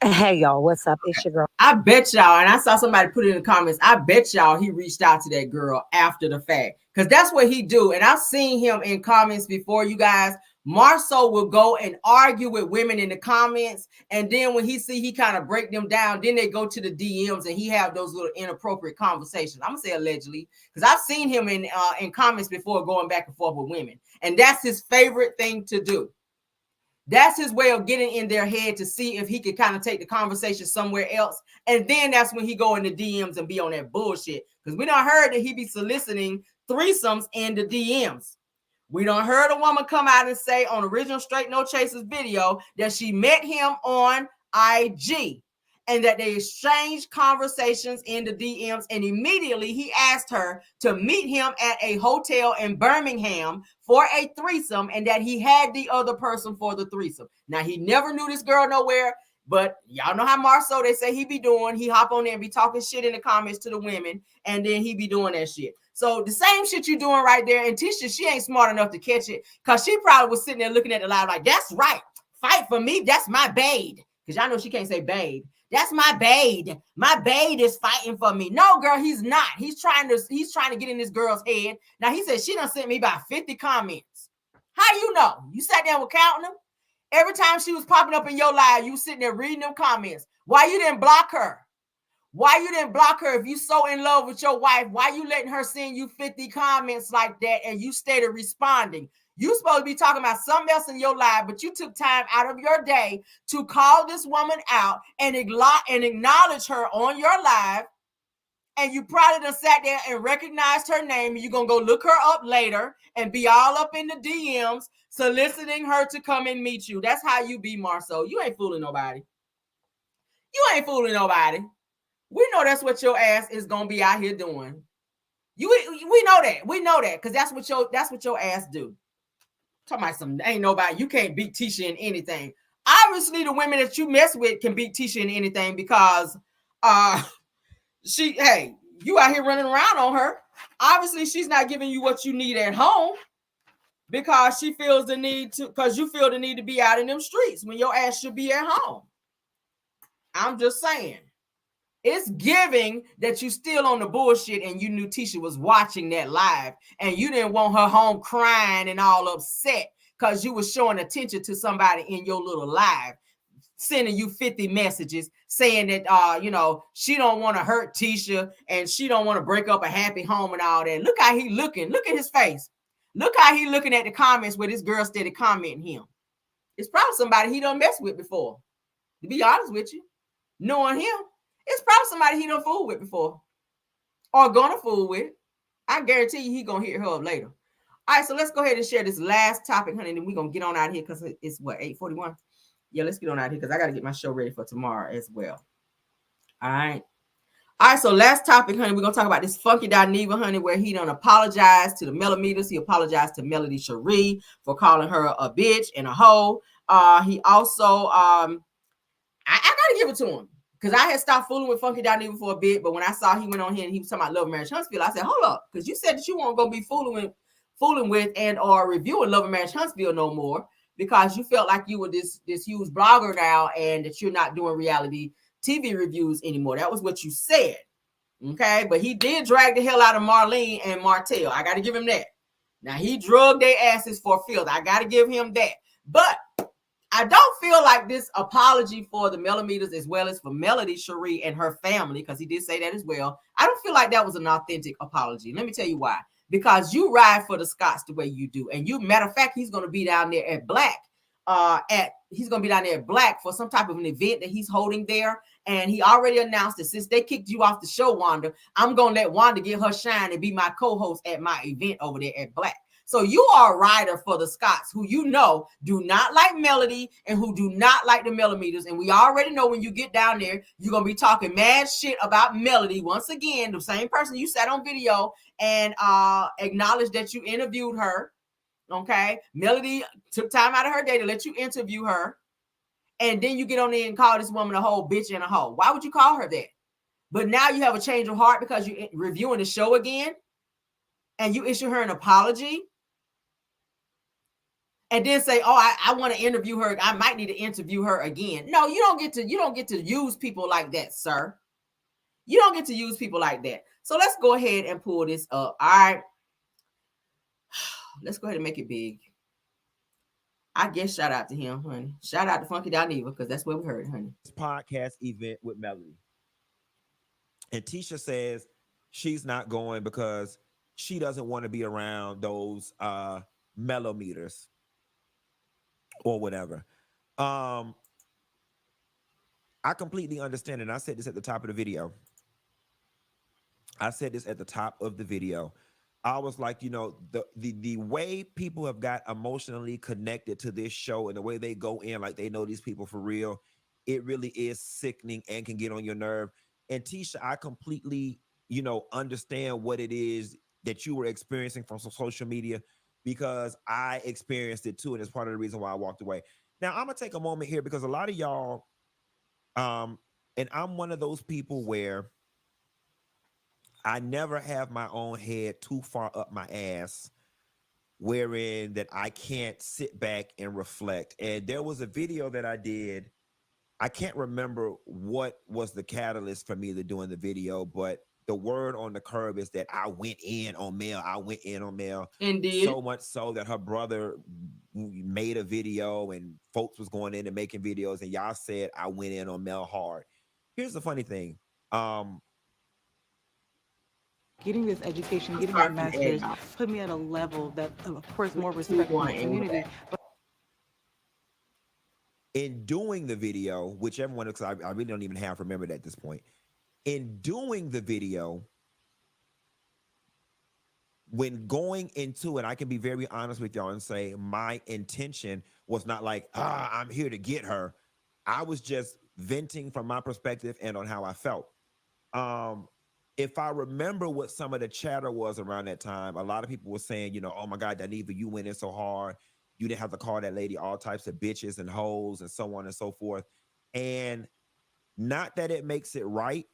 Hey y'all, what's up? It's your girl. I bet y'all, and I saw somebody put it in the comments, I bet y'all he reached out to that girl after the fact. Because that's what he do. And I've seen him in comments before, you guys. Marsau will go and argue with women in the comments. And then when he kind of break them down, then they go to the DMs and he have those little inappropriate conversations. I'm going to say allegedly. Because I've seen him in comments before going back and forth with women. And that's his favorite thing to do. That's his way of getting in their head to see if he could kind of take the conversation somewhere else. And then that's when he go in the DMs and be on that bullshit. Because we done heard that he be soliciting threesomes in the DMs. We done heard a woman come out and say on Original Straight No Chasers video that she met him on IG and that they exchanged conversations in the DMs. And immediately he asked her to meet him at a hotel in Birmingham for a threesome and that he had the other person for the threesome. Now, he never knew this girl nowhere, but y'all know how Marsau, they say he be doing. He hop on there and be talking shit in the comments to the women, and then he be doing that shit. So the same shit you doing right there, and Tisha, she ain't smart enough to catch it because she probably was sitting there looking at the live like, that's right. Fight for me. That's my babe. Because y'all know she can't say babe. That's my babe. My babe is fighting for me. No, girl, he's not. He's trying to get in this girl's head. Now, he said she done sent me about 50 comments. How you know? You sat down with counting them? Every time she was popping up in your live, you sitting there reading them comments. Why you didn't block her? Why you didn't block her if you so in love with your wife? Why you letting her send you 50 comments like that and you started responding? You supposed to be talking about something else in your life, but you took time out of your day to call this woman out and acknowledge her on your live. And you probably done sat there and recognized her name. And you're going to go look her up later and be all up in the DMs soliciting her to come and meet you. That's how you be, Marsau. You ain't fooling nobody. You ain't fooling nobody. We know that's what your ass is going to be out here doing. We know that. We know that because that's what your ass do. Talking about some ain't nobody. You can't beat Tisha in anything. Obviously, the women that you mess with can beat Tisha in anything because you out here running around on her. Obviously, she's not giving you what you need at home because she feels the need to, because you feel the need to be out in them streets when your ass should be at home. I'm just saying. It's giving that you still on the bullshit and you knew Tisha was watching that live and you didn't want her home crying and all upset because you was showing attention to somebody in your little live, sending you 50 messages saying that, she don't want to hurt Tisha and she don't want to break up a happy home and all that. Look how he looking. Look at his face. Look how he looking at the comments where this girl started commenting him. It's probably somebody he done messed with before. To be honest with you, knowing him. It's probably somebody he done fooled with before or gonna fool with. I guarantee you he gonna hit her up later. All right, so let's go ahead and share this last topic, honey, and then we're gonna get on out of here because it's what, 8:41? Yeah, let's get on out of here because I gotta get my show ready for tomorrow as well. All right. All right, so last topic, honey, we're gonna talk about this funky Dineva, honey, where he done apologized to the Millimeters. He apologized to Melody Cherie for calling her a bitch and a hoe. He also I gotta give it to him. Because I had stopped fooling with Funky Dineva for a bit, but when I saw he went on here and he was talking about Love and Marriage Huntsville, I said, hold up, because you said that you weren't going to be fooling with and or reviewing Love and Marriage Huntsville no more because you felt like you were this huge blogger now and that you're not doing reality TV reviews anymore. That was what you said. Okay, but he did drag the hell out of Marlene and Martell. I got to give him that. Now he drugged their asses for filth. I got to give him that. But I don't feel like this apology for the millimeters as well as for Melody Cherie and her family, because he did say that as well. I don't feel like that was an authentic apology. Let me tell you why. Because you ride for the Scots the way you do. And you, matter of fact, he's going to be down there at Black. He's going to be down there at Black for some type of an event that he's holding there. And he already announced that since they kicked you off the show, Wanda, I'm going to let Wanda get her shine and be my co-host at my event over there at Black. So you are a rider for the Scots who you know do not like Melody and who do not like the millimeters. And we already know when you get down there, you're going to be talking mad shit about Melody. Once again, the same person you sat on video and acknowledged that you interviewed her. Okay. Melody took time out of her day to let you interview her. And then you get on there and call this woman a whole bitch and a hoe. Why would you call her that? But now you have a change of heart because you're reviewing the show again and you issue her an apology. And then say, "Oh, I want to interview her. I might need to interview her again." No, you don't get to use people like that, sir. You don't get to use people like that. So let's go ahead and pull this up. All right. Let's go ahead and make it big. I guess shout out to him, honey. Shout out to Funky Dineva, because that's what we heard, honey. This podcast event with Melody. And Tisha says she's not going because she doesn't want to be around those mellometers. Or whatever. I completely understand, and I said this at the top of the video. I was like, you know, the way people have got emotionally connected to this show and the way they go in like they know these people for real, it really is sickening and can get on your nerve. And Tisha, I completely, you know, understand what it is that you were experiencing from social media, because I experienced it too, and it's part of the reason why I walked away. Now, I'm gonna take a moment here because a lot of y'all, and I'm one of those people where I never have my own head too far up my ass, wherein that I can't sit back and reflect. And there was a video that I did. I can't remember what was the catalyst for me to doing the video, but the word on the curb is that I went in on Mel. Indeed. So much so that her brother made a video and folks was going in and making videos, and y'all said I went in on Mel hard. Here's the funny thing. Getting this education, getting my master's, put me at a level that, of course, more respect in the community. But in doing the video, whichever one, because I really don't even have remembered at this point. In doing the video, when going into it, I can be very honest with y'all and say my intention was not like, I'm here to get her. I was just venting from my perspective and on how I felt. If I remember what some of the chatter was around that time, a lot of people were saying, you know, oh my God, Dineva, you went in so hard. You didn't have to call that lady all types of bitches and hoes and so on and so forth. And not that it makes it right,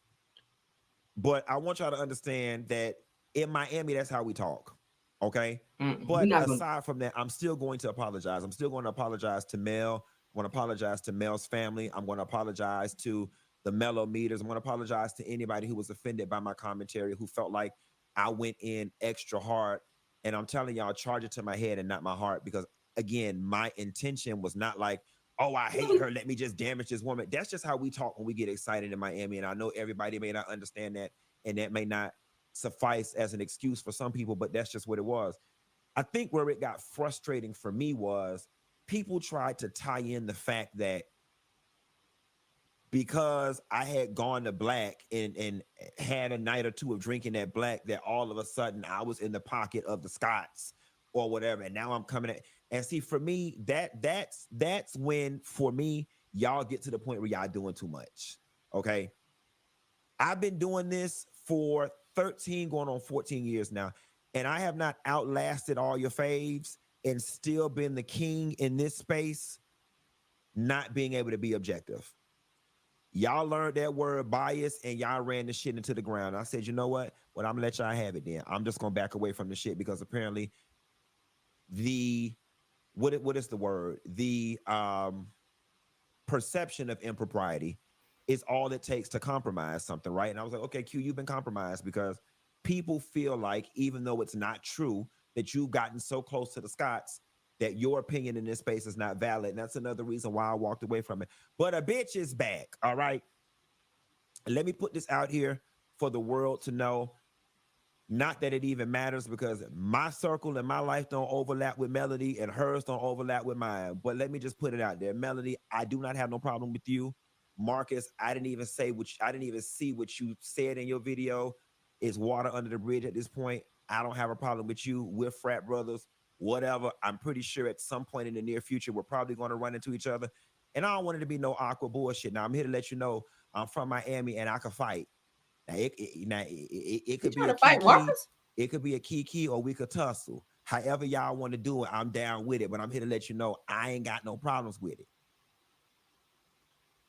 but I want y'all to understand that in Miami, that's how we talk. Okay. But aside from that, I'm still going to apologize. I'm still going to apologize to Mel. I'm going to apologize to Mel's family. I'm going to apologize to the mellow meters. I'm going to apologize to anybody who was offended by my commentary, who felt like I went in extra hard. And I'm telling y'all, charge it to my head and not my heart, because again, my intention was not like, oh, I hate her, let me just damage this woman. That's just how we talk when we get excited in Miami. And I know everybody may not understand that, and that may not suffice as an excuse for some people, but that's just what it was. I think where it got frustrating for me was people tried to tie in the fact that because I had gone to Black and had a night or two of drinking at Black, that all of a sudden I was in the pocket of the Scots or whatever. And now I'm coming at, and see, for me, that's when, for me, y'all get to the point where y'all doing too much. Okay. I've been doing this for 13 going on 14 years now, and I have not outlasted all your faves and still been the king in this space, not being able to be objective. Y'all learned that word bias and y'all ran the shit into the ground. I said, you know what? Well, I'm gonna let y'all have it then. I'm just gonna back away from the shit, because apparently what is the word? The perception of impropriety is all it takes to compromise something, right? And I was like, okay, Q, you've been compromised because people feel like, even though it's not true, that you've gotten so close to the Scots that your opinion in this space is not valid. And that's another reason why I walked away from it. But a bitch is back, all right? Let me put this out here for the world to know. Not that it even matters, because my circle and my life don't overlap with Melody and hers don't overlap with mine. But let me just put it out there. Melody, I do not have no problem with you. Marcus, I didn't even see what you said in your video. Is water under the bridge at this point. I don't have a problem with you. We're frat brothers, whatever. I'm pretty sure at some point in the near future, we're probably going to run into each other. And I don't want it to be no awkward bullshit. Now, I'm here to let you know I'm from Miami and I can fight. Now, it could be a Kiki, it could be a Kiki, or we could tussle. However y'all want to do it, I'm down with it. But I'm here to let you know I ain't got no problems with it.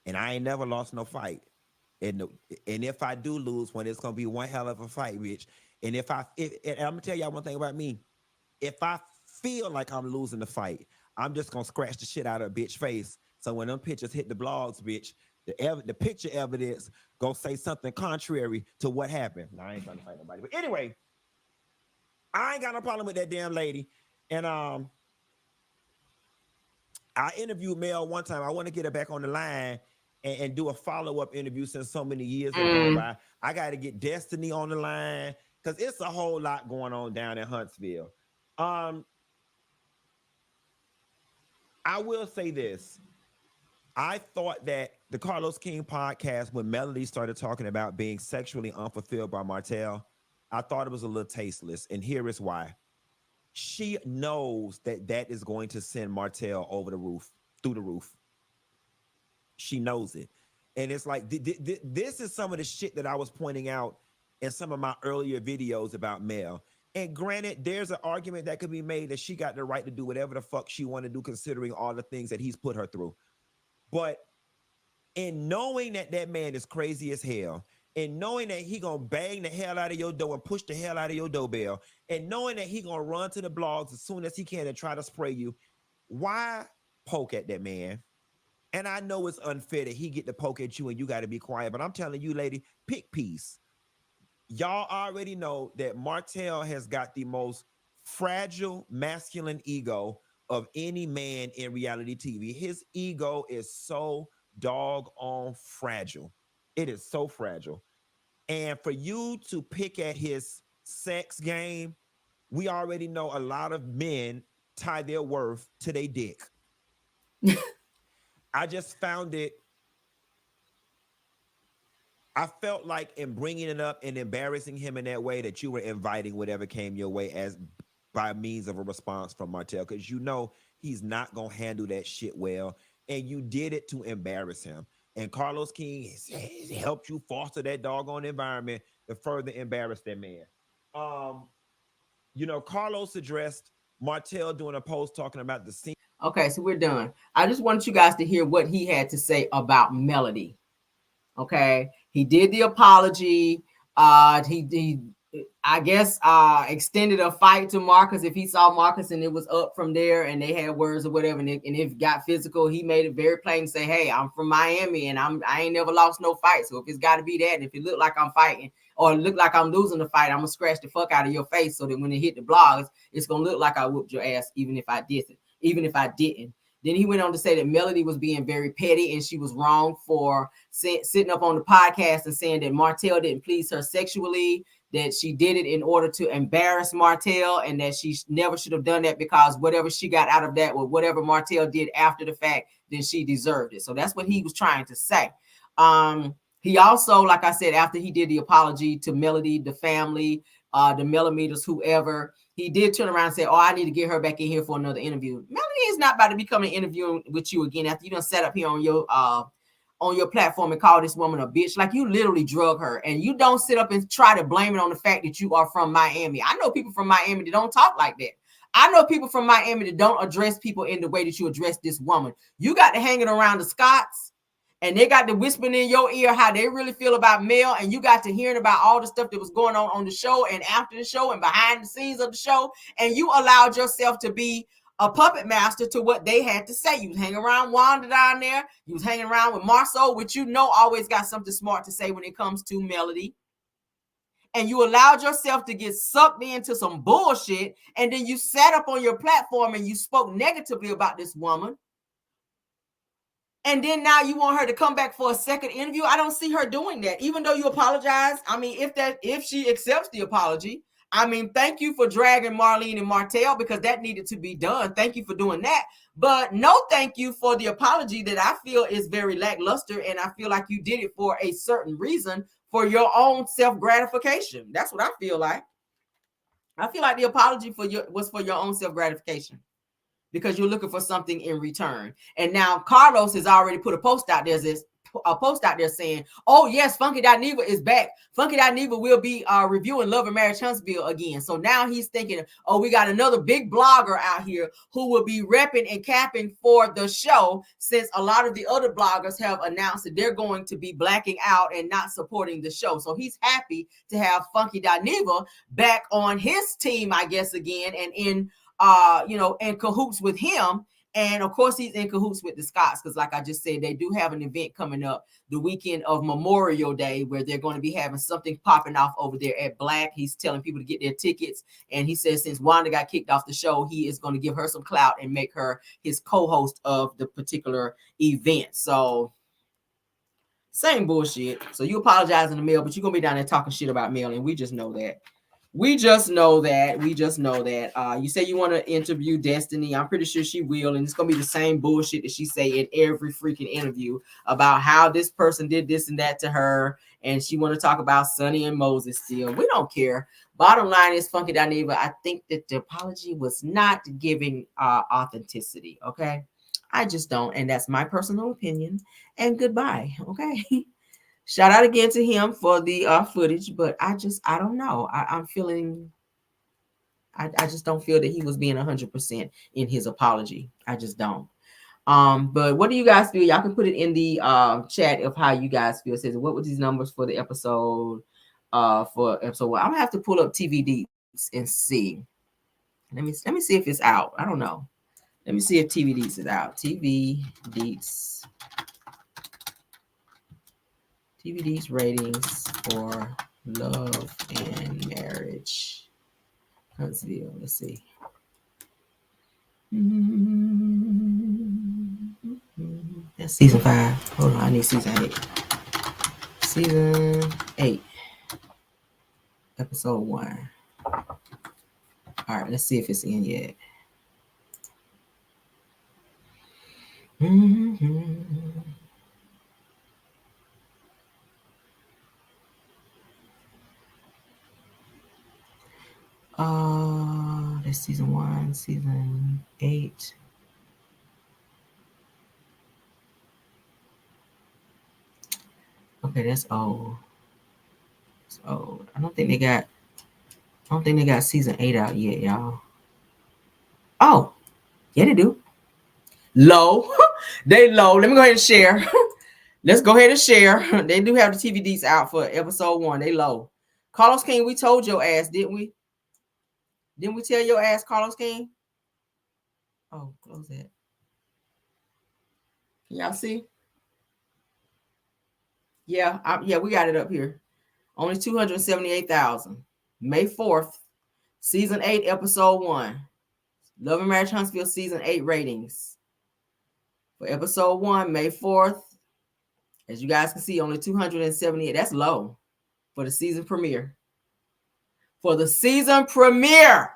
And I ain't never lost no fight. And if I do lose one, it's gonna be one hell of a fight, Rich. And and I'm gonna tell y'all one thing about me. If I feel like I'm losing the fight, I'm just gonna scratch the shit out of a bitch face. So when them pictures hit the blogs, bitch, the picture evidence gonna say something contrary to what happened. Now, I ain't trying to fight nobody. But anyway, I ain't got no problem with that damn lady. And I interviewed Mel one time. I want to get her back on the line and do a follow-up interview since so many years have gone by. I got to get Destiny on the line because it's a whole lot going on down in Huntsville. I will say this. I thought that the Carlos King podcast, when Melody started talking about being sexually unfulfilled by Martell, I thought it was a little tasteless. And here is why. She knows that that is going to send Martell over the roof, through the roof. She knows it. And it's like, this is some of the shit that I was pointing out in some of my earlier videos about Mel. And granted, there's an argument that could be made that she got the right to do whatever the fuck she want to do, considering all the things that he's put her through. But in knowing that that man is crazy as hell, and knowing that he gonna bang the hell out of your door and push the hell out of your doorbell, and knowing that he gonna run to the blogs as soon as he can and try to spray you, why poke at that man? And I know it's unfair that he get to poke at you and you got to be quiet, but I'm telling you, lady, pick peace. Y'all already know that Martell has got the most fragile masculine ego of any man in reality TV. His ego is so doggone fragile. It is so fragile. And for you to pick at his sex game, we already know a lot of men tie their worth to their dick. I just found it. I felt like in bringing it up and embarrassing him in that way that you were inviting whatever came your way as by means of a response from Martell, because you know he's not going to handle that shit well. And you did it to embarrass him. And Carlos King has helped you foster that doggone environment to further embarrass that man. You know, Carlos addressed Martell doing a post talking about the scene. Okay, so we're done. I just wanted you guys to hear what he had to say about Melody. Okay, he did the apology. He I guess extended a fight to Marcus if he saw Marcus and it was up from there and they had words or whatever, and if it got physical, he made it very plain to say, hey, I'm from Miami and I ain't never lost no fight. So if it's got to be that, and if it look like I'm fighting or look like I'm losing the fight, I'm gonna scratch the fuck out of your face so that when it hit the blogs, it's gonna look like I whooped your ass, even if I didn't. Then he went on to say that Melody was being very petty and she was wrong for sitting up on the podcast and saying that Martell didn't please her sexually, that she did it in order to embarrass Martell, and that she never should have done that because whatever she got out of that or whatever Martell did after the fact, then she deserved it. So that's what he was trying to say. He also, like I said, after he did the apology to Melody, the family, the millimeters, whoever, he did turn around and say, oh, I need to get her back in here for another interview. Melody is not about to be coming interviewing with you again after you done set up here on your platform and call this woman a bitch. Like, you literally drug her, and you don't sit up and try to blame it on the fact that you are from Miami. I know people from Miami that don't talk like that. I know people from Miami that don't address people in the way that you address this woman. You got to hang it around the Scots, and they got to whispering in your ear how they really feel about Mel, and you got to hearing about all the stuff that was going on the show and after the show and behind the scenes of the show, and you allowed yourself to be a puppet master to what they had to say. You was hanging around Wanda down there. You was hanging around with Marsau, which always got something smart to say when it comes to Melody. And you allowed yourself to get sucked into some bullshit. And then you sat up on your platform and you spoke negatively about this woman. And then now you want her to come back for a second interview. I don't see her doing that, even though you apologize. I mean, if she accepts the apology, I mean, thank you for dragging Marlene and Martell, because that needed to be done. Thank you for doing that. But no thank you for the apology that I feel is very lackluster. And I feel like you did it for a certain reason, for your own self-gratification. That's what I feel like. I feel like the apology was for your own self-gratification, because you're looking for something in return. And now Carlos has already put a post out there saying, oh yes, Funky Dineva is back. Funky Dineva will be reviewing Love and Marriage Huntsville again. So now he's thinking, oh, we got another big blogger out here who will be repping and capping for the show, since a lot of the other bloggers have announced that they're going to be blacking out and not supporting the show. So he's happy to have Funky Dineva back on his team, I guess, again, and in in cahoots with him. And of course, he's in cahoots with the Scotts, because like I just said, they do have an event coming up the weekend of Memorial Day where they're going to be having something popping off over there at Black. He's telling people to get their tickets. And he says since Wanda got kicked off the show, he is going to give her some clout and make her his co-host of the particular event. So same bullshit. So you apologize in the mail, but you're going to be down there talking shit about Mel, and we just know that. We just know that. You say you want to interview Destiny. I'm pretty sure she will. And it's going to be the same bullshit that she say in every freaking interview about how this person did this and that to her. And she want to talk about Sonny and Moses still. We don't care. Bottom line is, Funky Dineva, I think that the apology was not giving authenticity. Okay. I just don't. And that's my personal opinion. And goodbye. Okay. Shout out again to him for the footage, but I don't know. I'm feeling, I just don't feel that he was being 100% in his apology. I just don't. But what do you guys feel? Y'all can put it in the chat of how you guys feel. It says, what were these numbers for the episode? For episode 1? I'm gonna have to pull up TV Deets and see. Let me see if it's out. I don't know. Let me see if TV Deets is out. TV Deets. TVD's ratings for Love and Marriage Huntsville. Let's see. That's season 5. Hold on, I need season 8. Season 8, episode 1. All right, let's see if it's in yet. That's season 1, season 8. Okay, that's old. It's old. I don't think they got season 8 out yet, y'all. Oh, yeah, they do. Low. They low. Let me go ahead and share. Let's go ahead and share. They do have the TVDs out for episode 1. They low. Carlos King, we told your ass, didn't we? Didn't we tell your ass, Carlos King? Oh, close that. Can y'all see? Yeah, we got it up here. Only 278,000. May 4th, season 8, episode 1. Love and Marriage Huntsville season 8 ratings. For episode 1, May 4th. As you guys can see, only 278. That's low for the season premiere. For the season premiere.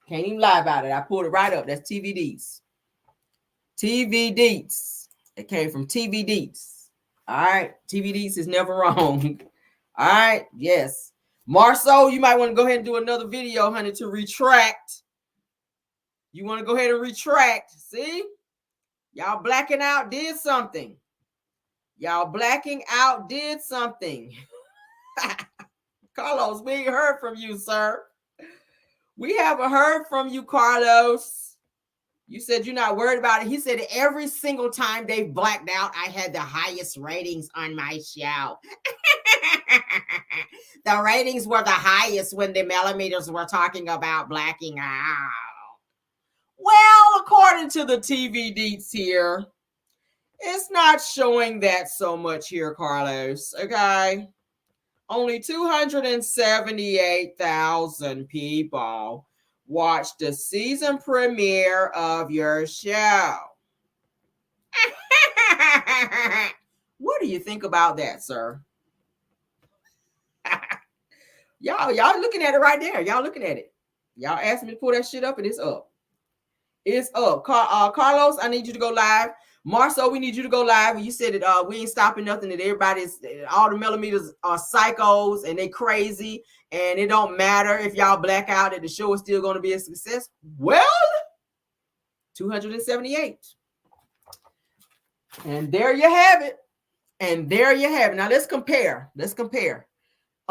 Can't even lie about it. I pulled it right up. That's TVDs. TVDs. It came from TVDs. All right. TVDs is never wrong. All right. Yes. Marsau, you might want to go ahead and do another video, honey, to retract. You want to go ahead and retract. See? Y'all blacking out did something. Y'all blacking out did something. Carlos, we ain't heard from you, sir. We haven't heard from you, Carlos. You said you're not worried about it. He said every single time they've blacked out, I had the highest ratings on my show. The ratings were the highest when the millimeters were talking about blacking out. Well, according to the TV deets here, it's not showing that so much here, Carlos. Okay. Only 278,000 people watched the season premiere of your show. What do you think about that, sir? Y'all looking at it right there. Y'all looking at it. Y'all asked me to pull that shit up, and it's up. It's up. Carlos, I need you to go live. Marsau, we need you to go live. And you said that we ain't stopping nothing, that everybody's, all the millimeters are psychos and they crazy, and it don't matter if y'all black out, that the show is still going to be a success. Well, 278. And there you have it. And there you have it. Now let's compare.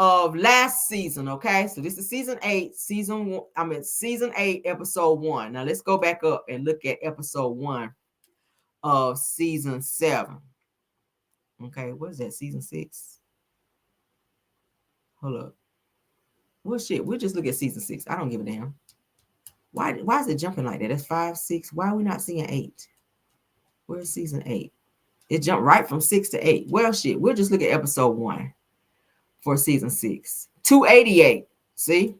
Of last season, okay? So this is season 8, season 8, episode 1. Now let's go back up and look at episode 1 of season 7. Okay, what is that? Season 6? Hold up. Well, shit, we'll just look at season 6. I don't give a damn. Why is it jumping like that? That's 5, 6. Why are we not seeing 8? Where's season 8? It jumped right from 6 to 8. Well, shit, we'll just look at episode 1 for season 6. 288. See?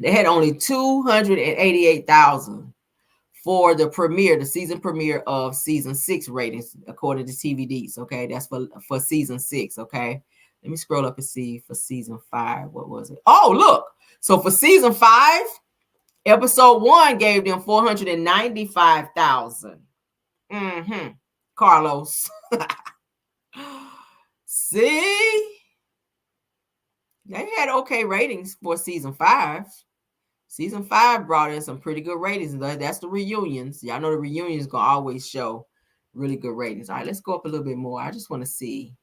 They had only 288,000 for the season premiere of season 6 ratings, according to TV deets. Okay, that's for season 6. Okay, let me scroll up and see for season 5. What was it? Oh, look. So for season 5, episode 1 gave them 495,000. Carlos. See? They had okay ratings for season 5. Season 5 brought in some pretty good ratings. That's the reunions. Y'all know the reunions gonna always show really good ratings. All right, let's go up a little bit more. I just want to see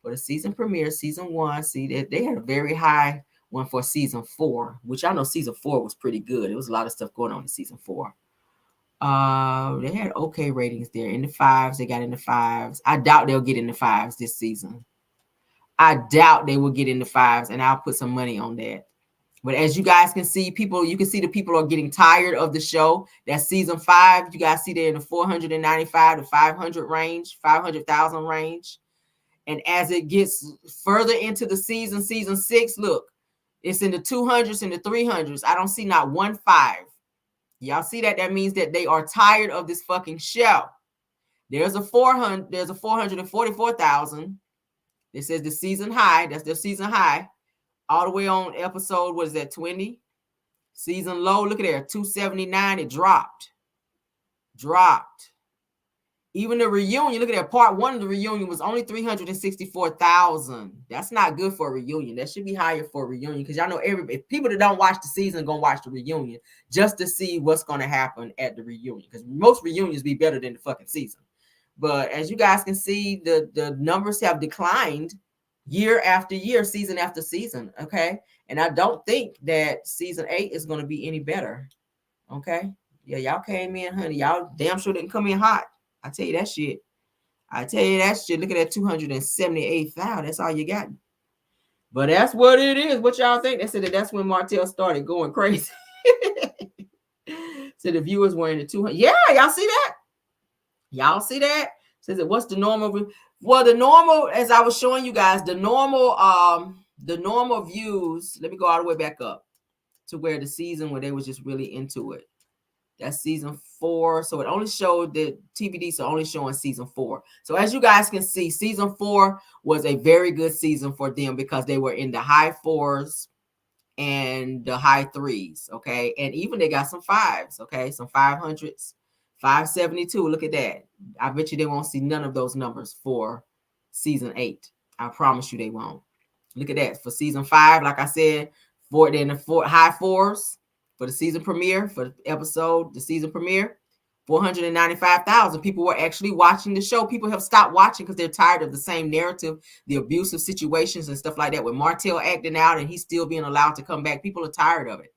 for the season premiere, season 1. See that they had a very high one for season 4, which I know season 4 was pretty good. There was a lot of stuff going on in season 4. They had okay ratings there in the 5s. They got in the 5s. I doubt they'll get in the 5s this season. I doubt they will get in the 5s, and I'll put some money on that. But as you guys can see, you can see the people are getting tired of the show. That's season 5. You guys see they're in the 495 to 500 range, 500,000 range. And as it gets further into the season 6, look, it's in the 200s and the 300s. I don't see not 1 5. Y'all see that? That means that they are tired of this fucking show. There's a 444,000. It says the season high. That's their season high. All the way on episode, what is that, 20? Season low, look at there, 279. It dropped. Even the reunion, look at that, part 1 of the reunion was only 364,000. That's not good for a reunion. That should be higher for a reunion, because y'all know if people that don't watch the season gonna watch the reunion just to see what's gonna happen at the reunion, because most reunions be better than the fucking season. But as you guys can see, the numbers have declined year after year, season after season. Okay, and I don't think that season 8 is going to be any better. Okay, yeah, y'all came in, honey. Y'all damn sure didn't come in hot. I tell you that shit. Look at that 278,000. That's all you got. But that's what it is. What y'all think? They said that's when Martell started going crazy. So the viewers were in the 200. Yeah, y'all see that? Says it. What's the normal? Well, the normal, as I was showing you guys, the normal views. Let me go all the way back up to where the season where they was just really into it. That's season 4. So it only showed the TVDs are only showing season 4. So as you guys can see, season 4 was a very good season for them because they were in the high 4s and the high 3s. Okay. And even they got some 5s. Okay. Some 500s, 572. Look at that. I bet you they won't see none of those numbers for season 8. I promise you they won't. Look at that. For season 5, like I said, high 4s. For the season premiere, for the episode, the season premiere, 495,000 people were actually watching the show. People have stopped watching because they're tired of the same narrative, the abusive situations and stuff like that. With Martell acting out and he's still being allowed to come back, people are tired of it.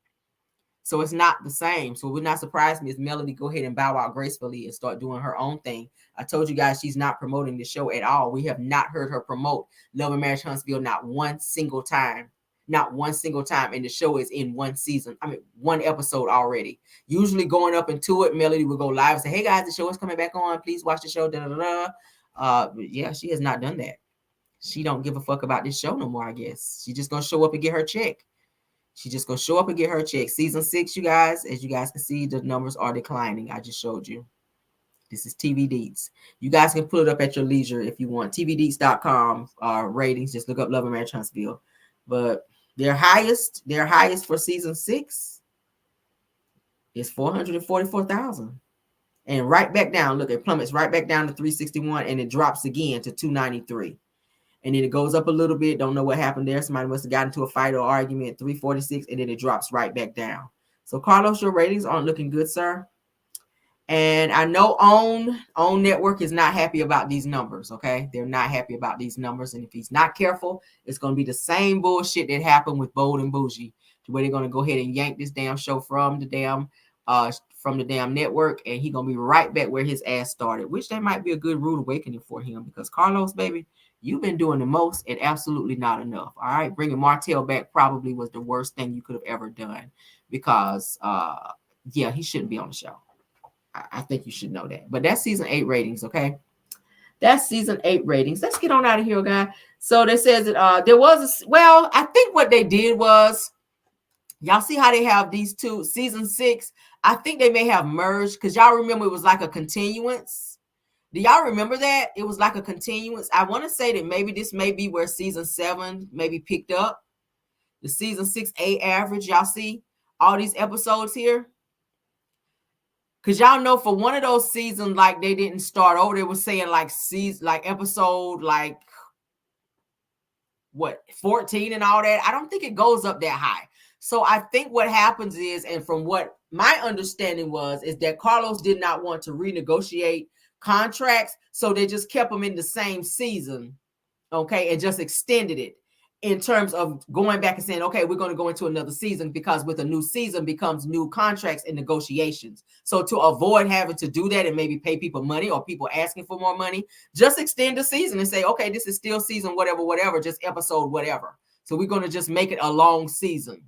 So it's not the same. So it would not surprise me if Melody go ahead and bow out gracefully and start doing her own thing. I told you guys she's not promoting the show at all. We have not heard her promote Love and Marriage Huntsville not one single time. not one single time. And the show is in one season. I mean, one episode already. Usually going up into it, Melody will go live and say, hey guys, the show is coming back on. Please watch the show. Da, da, da. Yeah, she has not done that. She don't give a fuck about this show no more, I guess. She just gonna show up and get her check. She just gonna show up and get her check. Season 6, you guys, as you guys can see, the numbers are declining. I just showed you. This is TV Deets. You guys can pull it up at your leisure if you want. TVDeets.com ratings. Just look up Love and Marriage Huntsville. But their highest for season 6 is 444,000. And right back down, look, it plummets right back down to 361, and it drops again to 293. And then it goes up a little bit. Don't know what happened there. Somebody must have gotten into a fight or argument. 346, and then it drops right back down. So Carlos, your ratings aren't looking good, sir. And I know OWN Network is not happy about these numbers, okay? They're not happy about these numbers. And if he's not careful, it's going to be the same bullshit that happened with Bold and Bougie, to where they're going to go ahead and yank this damn show from the damn network, and he's going to be right back where his ass started, which that might be a good rude awakening for him, because Carlos, baby, you've been doing the most and absolutely not enough, all right? Bringing Martell back probably was the worst thing you could have ever done, because, yeah, he shouldn't be on the show. I think you should know that. But that's season 8 ratings, okay? That's season 8 ratings. Let's get on out of here, guys. So they says that there was I think what they did was, y'all see how they have these two, season 6. I think they may have merged, because y'all remember it was like a continuance. Do y'all remember that? It was like a continuance. I want to say that maybe this may be where season 7 maybe picked up. The season 6A average, y'all see all these episodes here? Because y'all know for one of those seasons, like they didn't start over. They were saying like season, like episode, like what, 14 and all that. I don't think it goes up that high. So I think what happens is, and from what my understanding was, is that Carlos did not want to renegotiate contracts. So they just kept them in the same season. Okay. And just extended it in terms of going back and saying, okay, we're going to go into another season, because with a new season becomes new contracts and negotiations. So to avoid having to do that and maybe pay people money, or people asking for more money, just extend the season and say, okay, this is still season whatever, just episode whatever. So we're going to just make it a long season.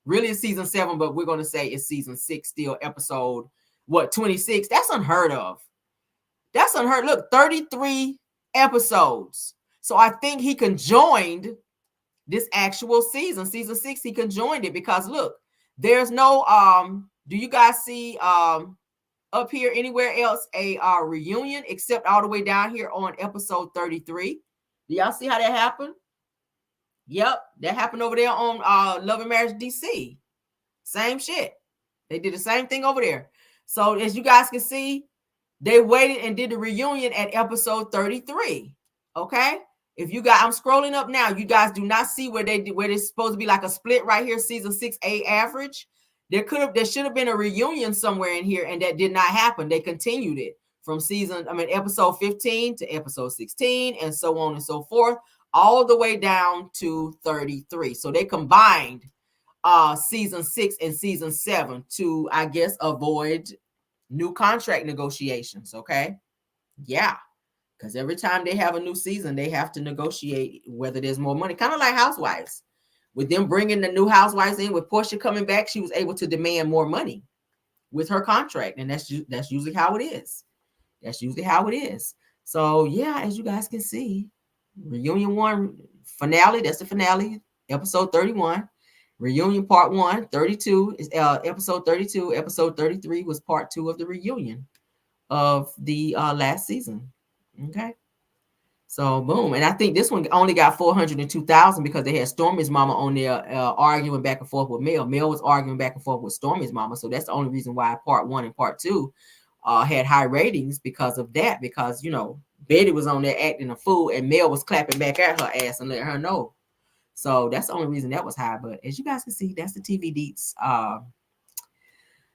Really it's season 7, but we're going to say it's season 6 still, episode 26. That's unheard of. That's unheard. Look, 33 episodes. So I think he conjoined this actual season 6. He conjoined it, because look, there's no do you guys see up here anywhere else a reunion except all the way down here on episode 33? Do y'all see how that happened? Yep, that happened over there on Love and Marriage DC. Same shit. They did the same thing over there. So as you guys can see, they waited and did the reunion at episode 33. Okay. If you guys, I'm scrolling up now. You guys do not see where there's supposed to be like a split right here, season 6A average. There should have been a reunion somewhere in here, and that did not happen. They continued it from episode 15 to episode 16, and so on and so forth, all the way down to 33. So they combined season 6 and season 7 to, I guess, avoid new contract negotiations. Okay. Yeah. Because every time they have a new season, they have to negotiate whether there's more money. Kind of like Housewives. With them bringing the new Housewives in, with Portia coming back, she was able to demand more money with her contract. And that's usually how it is. That's usually how it is. So, yeah, as you guys can see, Reunion 1 finale, that's the finale, episode 31. Reunion part 1, 32 is episode 32. Episode 33 was part 2 of the reunion of the last season. Okay, so boom, and I think this one only got 402,000 because they had Stormy's mama on there arguing back and forth with Mel. Mel was arguing back and forth with Stormy's mama, so that's the only reason why part 1 and part 2 had high ratings, because of that. Because Betty was on there acting a fool, and Mel was clapping back at her ass and letting her know. So that's the only reason that was high. But as you guys can see, that's the TV Deets.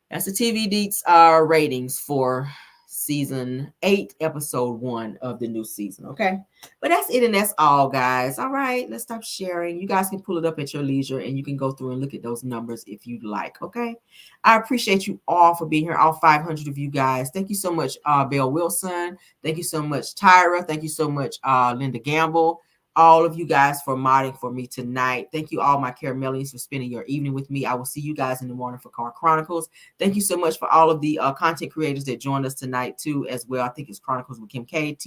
That's the TV Deets ratings for season 8, episode 1 of the new season. Okay, but that's it, and that's all, guys. All right, let's stop sharing. You guys can pull it up at your leisure, and you can go through and look at those numbers if you'd like. Okay, I appreciate you all for being here, all 500 of you guys. Thank you so much, Belle Wilson. Thank you so much, Tyra. Thank you so much, Linda Gamble. all of you guys for modding for me tonight. Thank you all my caramelians for spending your evening with me. I will see you guys in the morning for Car Chronicles. Thank you so much for all of the content creators that joined us tonight too as well. I think it's Chronicles with Kim K.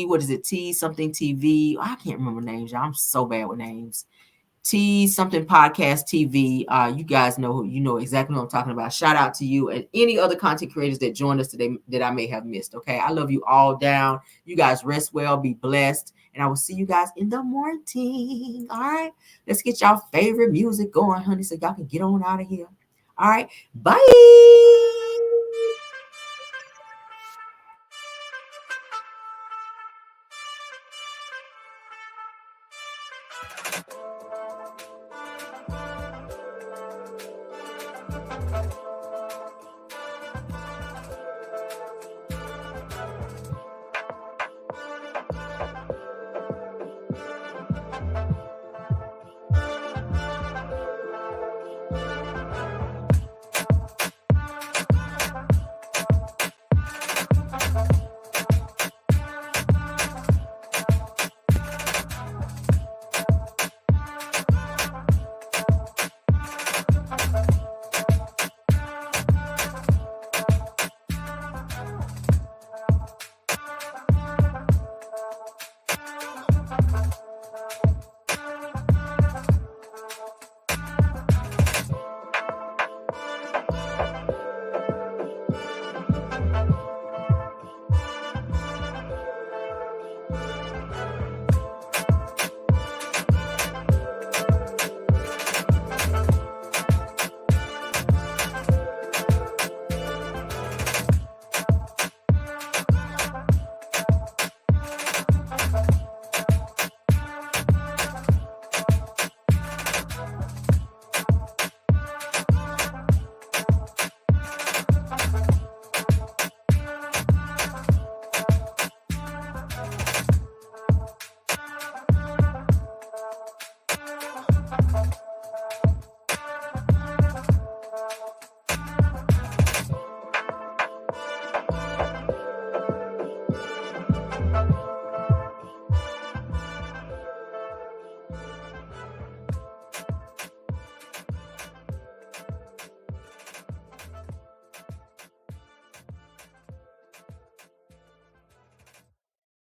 What is it? T something TV. I can't remember names. I'm so bad with names. T something podcast TV. You guys know exactly what I'm talking about. Shout out to you and any other content creators that joined us today that I may have missed. Okay, I love you all down. You guys rest well, be blessed, and I will see you guys in the morning. All right, let's get y'all favorite music going, honey, so y'all can get on out of here. All right, bye.